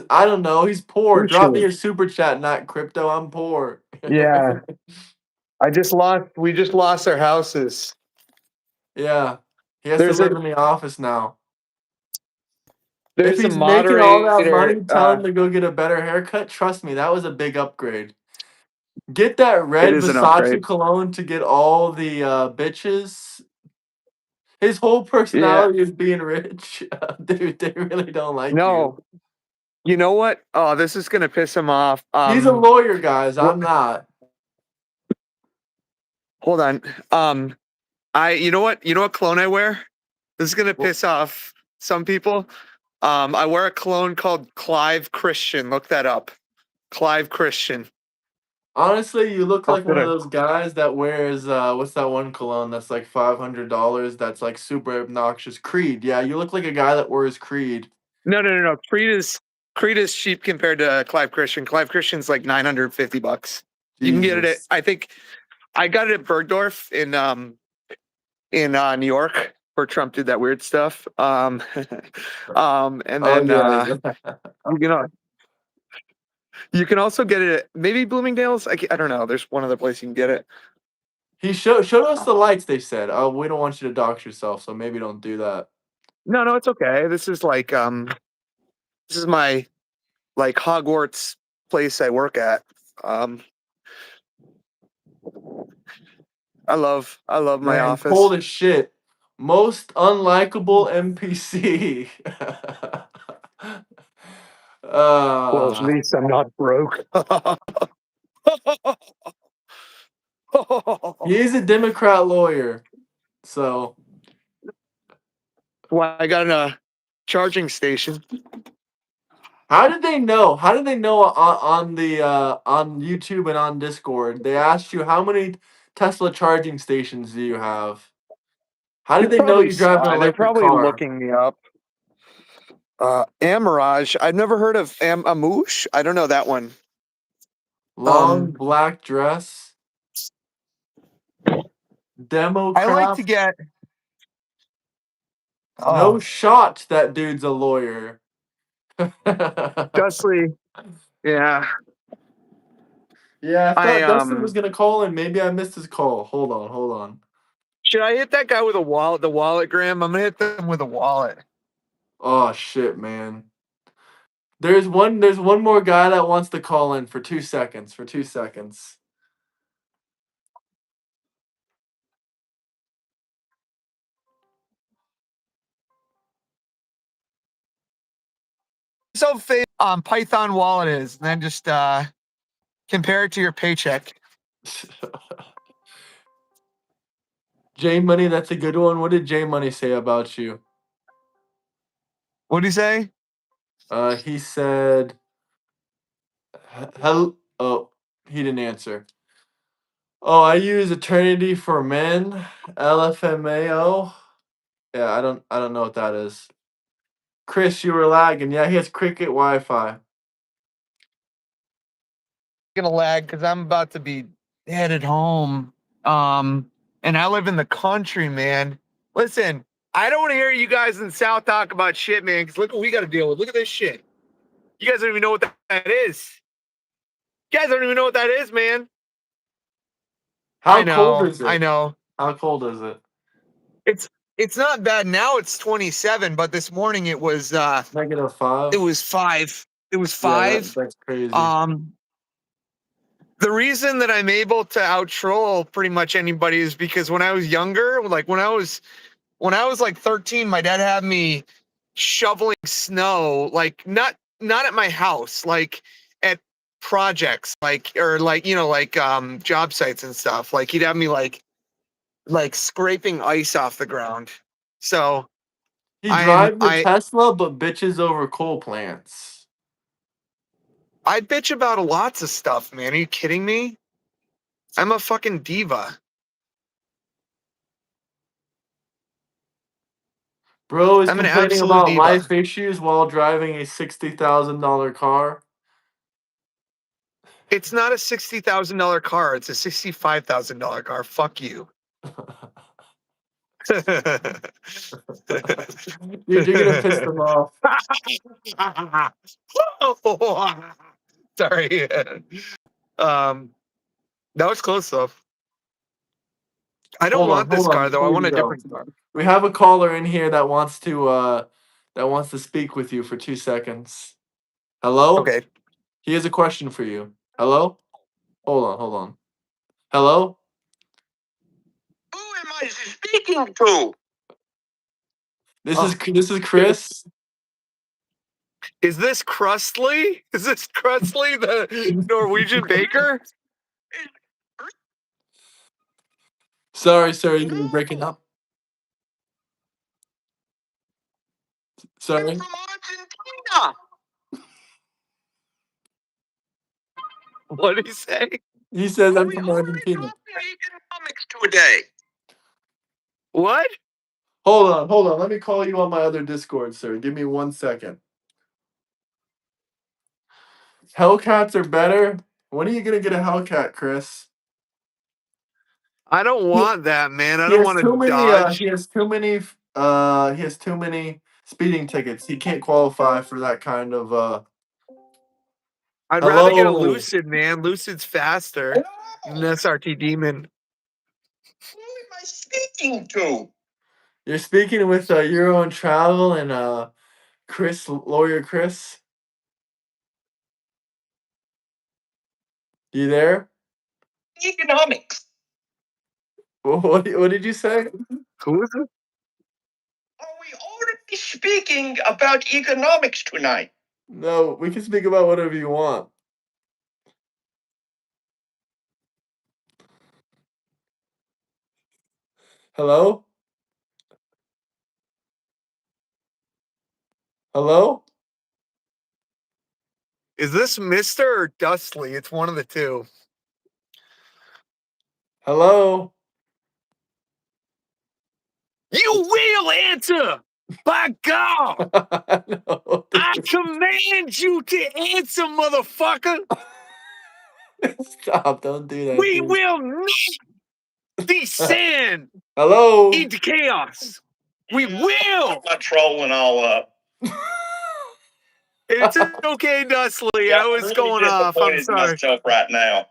I don't know. He's poor. Drop me Bullshit. your super chat, not crypto. I'm poor. Yeah, we just lost our houses. Yeah. He has to There's live a in the office now. If there's a he's making all that money, moderator. tell him to go get a better haircut. Trust me, that was a big upgrade. Get that It red is an Versace upgrade. cologne to get all the bitches. His whole Yeah. personality is being rich. Dude, they really don't like you. No. You know what? Oh, this is gonna piss him off. He's a lawyer, guys. What? I'm not. Hold on. You know what? You know what cologne I wear? This is gonna piss off some people. I wear a cologne called Clive Christian. Look that up. Clive Christian. Honestly, you look I'll like one put of it. those guys that wears what's that one cologne that's like $500 that's like super obnoxious? Creed. Yeah, you look like a guy that wears Creed. No. Creed is cheap compared to Clive Christian. Clive Christian's like $950. You can get it at, Jesus. I think I got it at Bergdorf in New York where Trump did that weird stuff. And Oh then yeah. you know you can also get it at maybe Bloomingdale's. I don't know. There's one other place you can get it. He showed us the lights, they said. Oh, we don't want you to dox yourself, so maybe don't do that. No, it's okay. This is like this is my like Hogwarts place I work at. Um I love my Man, office. cold as shit. Most unlikable NPC. Well, at least I'm not broke. He is a Democrat lawyer, so Well, I got a charging station. how did they know? How did they know on the on YouTube and on Discord? They asked you how many Tesla charging stations do you have? How did they know Probably you drive an spy. They're electric probably car? looking me up. Amirage. I've never heard of Amouche. I don't know that one. Long black dress. I like Democrat. to get. No shot. That dude's a lawyer. Justly. Yeah. Yeah, I I thought Dustin was gonna call in. Maybe I missed his call. Hold on. Should I hit that guy with a wallet? The wallet, Graham. I'm gonna hit them with a wallet. Oh shit, man. There's one more guy that wants to call in for 2 seconds. For 2 seconds. So Python wallet is, and then just compare it to your paycheck. J Money, that's a good one. What did J Money say about you? What'd he say? He said, "Hello." Oh, he didn't answer. Oh, I use Eternity for Men, LFMAO. Yeah, I don't know what that is. Chris, you were lagging. Yeah, he has Cricket Wi-Fi. Gonna lag because I'm about to be headed home. And I live in the country, man. Listen, I don't want to hear you guys in the South talk about shit, man. Because look what we got to deal with. Look at this shit. You guys don't even know what that is. You guys don't even know what that is, man. How cold is it? I know. How cold is it? It's not bad now. It's 27, but this morning it was -5. it was 5. It was Yeah, 5. that's crazy. The reason that I'm able to out troll pretty much anybody is because when I was younger, like when I was like 13, my dad had me shoveling snow, like not at my house, like at projects, like or like job sites and stuff. Like he'd have me like scraping ice off the ground. So He drives a I Tesla but bitches over coal plants. I bitch about lots of stuff, man. Are you kidding me? I'm a fucking diva. Bro is I'm an complaining absolute about diva. life issues while driving a $60,000 car. It's not a $60,000 car. It's a $65,000 car. Fuck you. You're gonna piss them off. Sorry. That was close though. I don't want this car though. I before want you a go. different car. We have a caller in here that wants to speak with you for 2 seconds. Hello? Okay. He has a question for you. Hello? Hold on. Hello? Who am I speaking to? This is Chris. Is this Crustly? Is this Crustly, the Norwegian baker? Sorry, sir, you're breaking up. Sorry. I'm from Argentina. What did he say? He says I'm We from only Argentina. talk economics today. What? Hold on. Let me call you on my other Discord, sir. Give me 1 second. Hellcats are better. When are you gonna get a Hellcat, Chris? I don't want that, man. I He don't has want too to many. dodge. He has too many speeding tickets. He can't qualify for that kind of. I'd rather get a Hello. Lucid, man. Lucid's faster than an SRT Demon. Who am I speaking to? You're speaking with Euro and Travel and Chris, lawyer Chris. You there? Economics. What did you say? Who is it? Are we already speaking about economics tonight? No, we can speak about whatever you want. Hello? Hello? Is this Mr. or Dustley? It's one of the two. Hello? You will answer! By God! No, I command you to answer, motherfucker! stop, don't do that, We dude. will not descend Hello? into chaos. We will. I'm trolling all up. It's okay, Dustley. Yeah, I was I'm really going off. I'm disappointed in sorry. myself right now.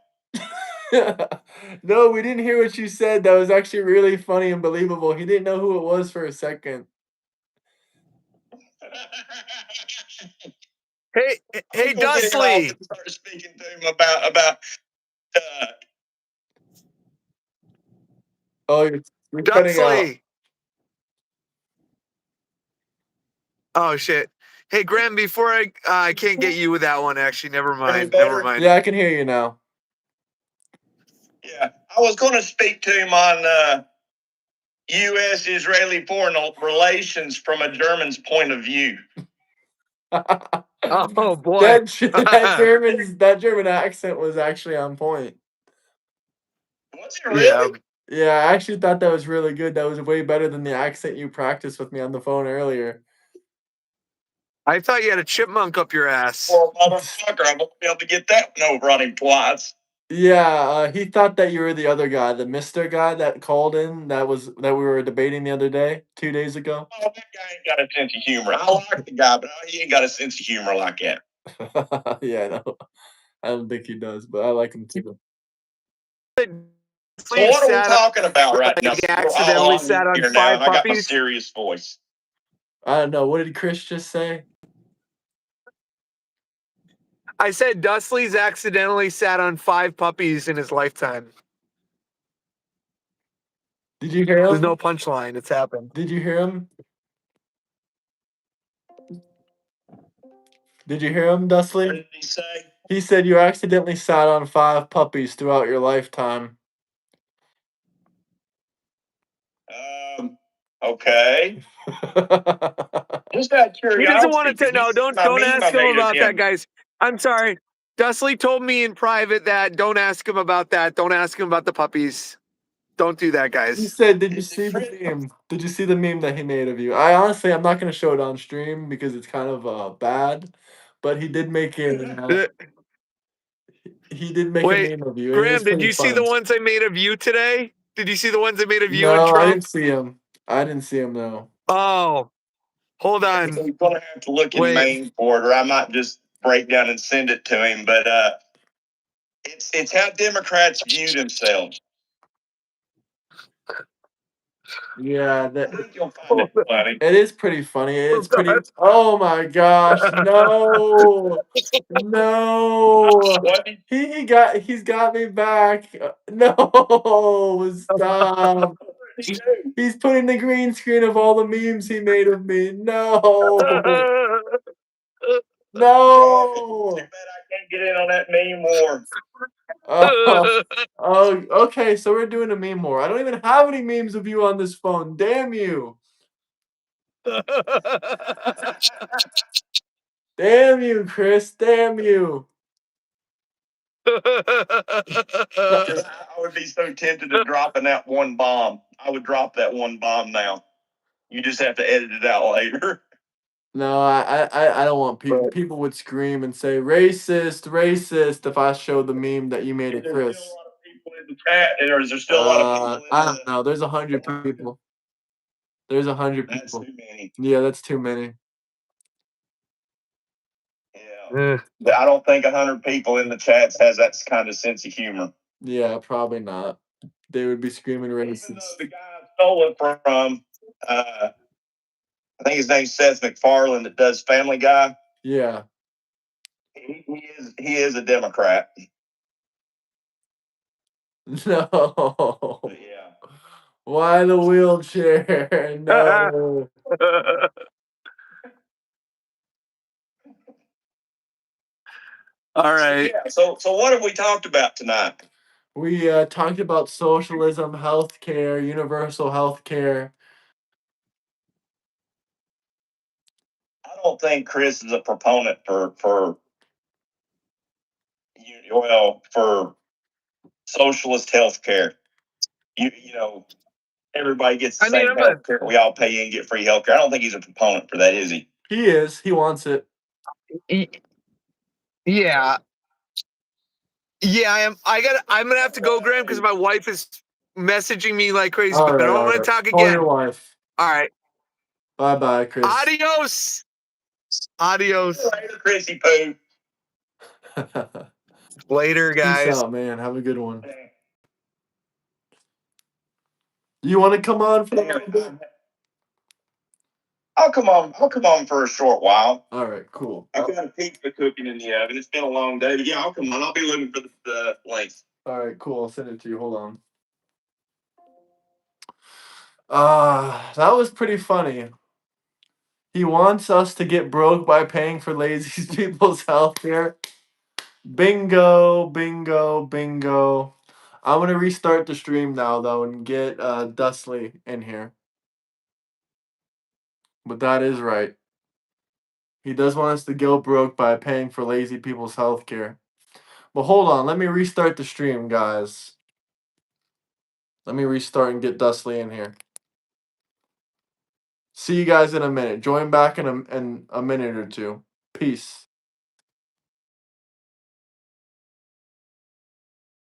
No, we didn't hear what you said. That was actually really funny and believable. He didn't know who it was for a second. Hey, I'm gonna get him off Dustley. and start speaking to him about Oh, you're cutting out. Dustley. Oh shit. Hey, Graham. Before I can't get you with that one. Actually, never mind. Never better? mind. Yeah, I can hear you now. Yeah, I was going to speak to him on U.S.-Israeli foreign relations from a German's point of view. Oh boy. that German accent was actually on point. Was it really? Yeah. Yeah, I actually thought that was really good. That was way better than the accent you practiced with me on the phone earlier. I thought you had a chipmunk up your ass. Well, motherfucker, I won't be able to get that one over on him twice. Yeah, he thought that you were the other guy, the Mister guy that called in. That we were debating the other day, 2 days ago. Oh, that guy ain't got a sense of humor. I like the guy, but he ain't got a sense of humor like that. Yeah, no, I don't think he does, but I like him too. So what are we talking about right now? He We're all accidentally on sat on here now, 5 and I got my puppies. serious voice. I don't know. What did Chris just say? I said Dustley's accidentally sat on 5 puppies in his lifetime. Did you hear him? There's no punchline. It's happened. Did you hear him? Did you hear him, What Dustley? did he say? He said you accidentally sat on 5 puppies throughout your lifetime. Okay. Just out of curiosity. He doesn't want to. No, did you see don't my meme ask I him made of about that, him? guys. I'm sorry. Dustley told me in private that don't ask him about that. Don't ask him about the puppies. Don't do that, He guys. said, "Did you see the meme? Did you see the meme that he made of you?" I'm not gonna show it on stream because it's kind of bad, but he did make it. He did make a Wait, meme of you. It is Graham, did pretty you see fun. the ones I made of you today? Did you see the ones I made of you and No, I Trump? didn't see him. I didn't see him though. Oh, hold So on. we're gonna have to look in Wait. main for it, or I might just break down and send it to him. But it's how Democrats view themselves. Yeah, I that think you'll find it funny. it is pretty funny. It's Hold pretty. on. Oh my gosh! No, no. What? He's got me back. No, stop. He's putting the green screen of all the memes he made of me. No, no. Too bad I can't get in on that meme war. Oh, oh, okay. So we're doing a meme war. I don't even have any memes of you on this phone. Damn you! Damn you, Chris! Damn you! I would be so tempted to drop in that one bomb. I would drop that one bomb now. You just have to edit it out later. No, I don't want people. People would scream and say racist, racist if I showed the meme that you made of There's Chris. still a lot of people in the chat, or is there still a lot of people? I don't know. There's 100 people. There's 100 That's people. too many. Yeah, that's too many. Yeah, but I don't think 100 people in the chats has that kind of sense of humor. Yeah, probably not. They would be screaming Even though racist. the guy I stole it from, I think his name's Seth MacFarlane that does Family Guy. Yeah. He is a Democrat. No. But yeah. Why the wheelchair? No. All right. Yeah. So what have we talked about tonight? We talked about socialism, healthcare, universal healthcare. I don't think Chris is a proponent for socialist health care. You know, everybody gets the I mean, same health care. We all pay in and get free health care. I don't think he's a proponent for that, is he? He is. He wants it. Yeah. Yeah, I am. I'm gonna have to go, Graham, because my wife is messaging me like crazy. All But right, I all want to right. talk Call again. your wife. All right. Bye bye, Chris. Adios. Adios. Later, Chrissy Poo. Later, Peace guys. out, man. Have a good one. You want to come on for a little bit? I'll come on for a short while. All right, cool. I've got a pizza cooking in the oven. It's been a long day, but yeah, I'll come on. I'll be looking for the links. All right, cool. I'll send it to you. Hold on. That was pretty funny. He wants us to get broke by paying for lazy people's health care. Bingo, bingo, bingo. I'm gonna restart the stream now though and get Dustley in here. But that is right. He does want us to go broke by paying for lazy people's health care. But hold on, let me restart the stream, guys. Let me restart and get Dustley in here. See you guys in a minute. Join back in a minute or two. Peace.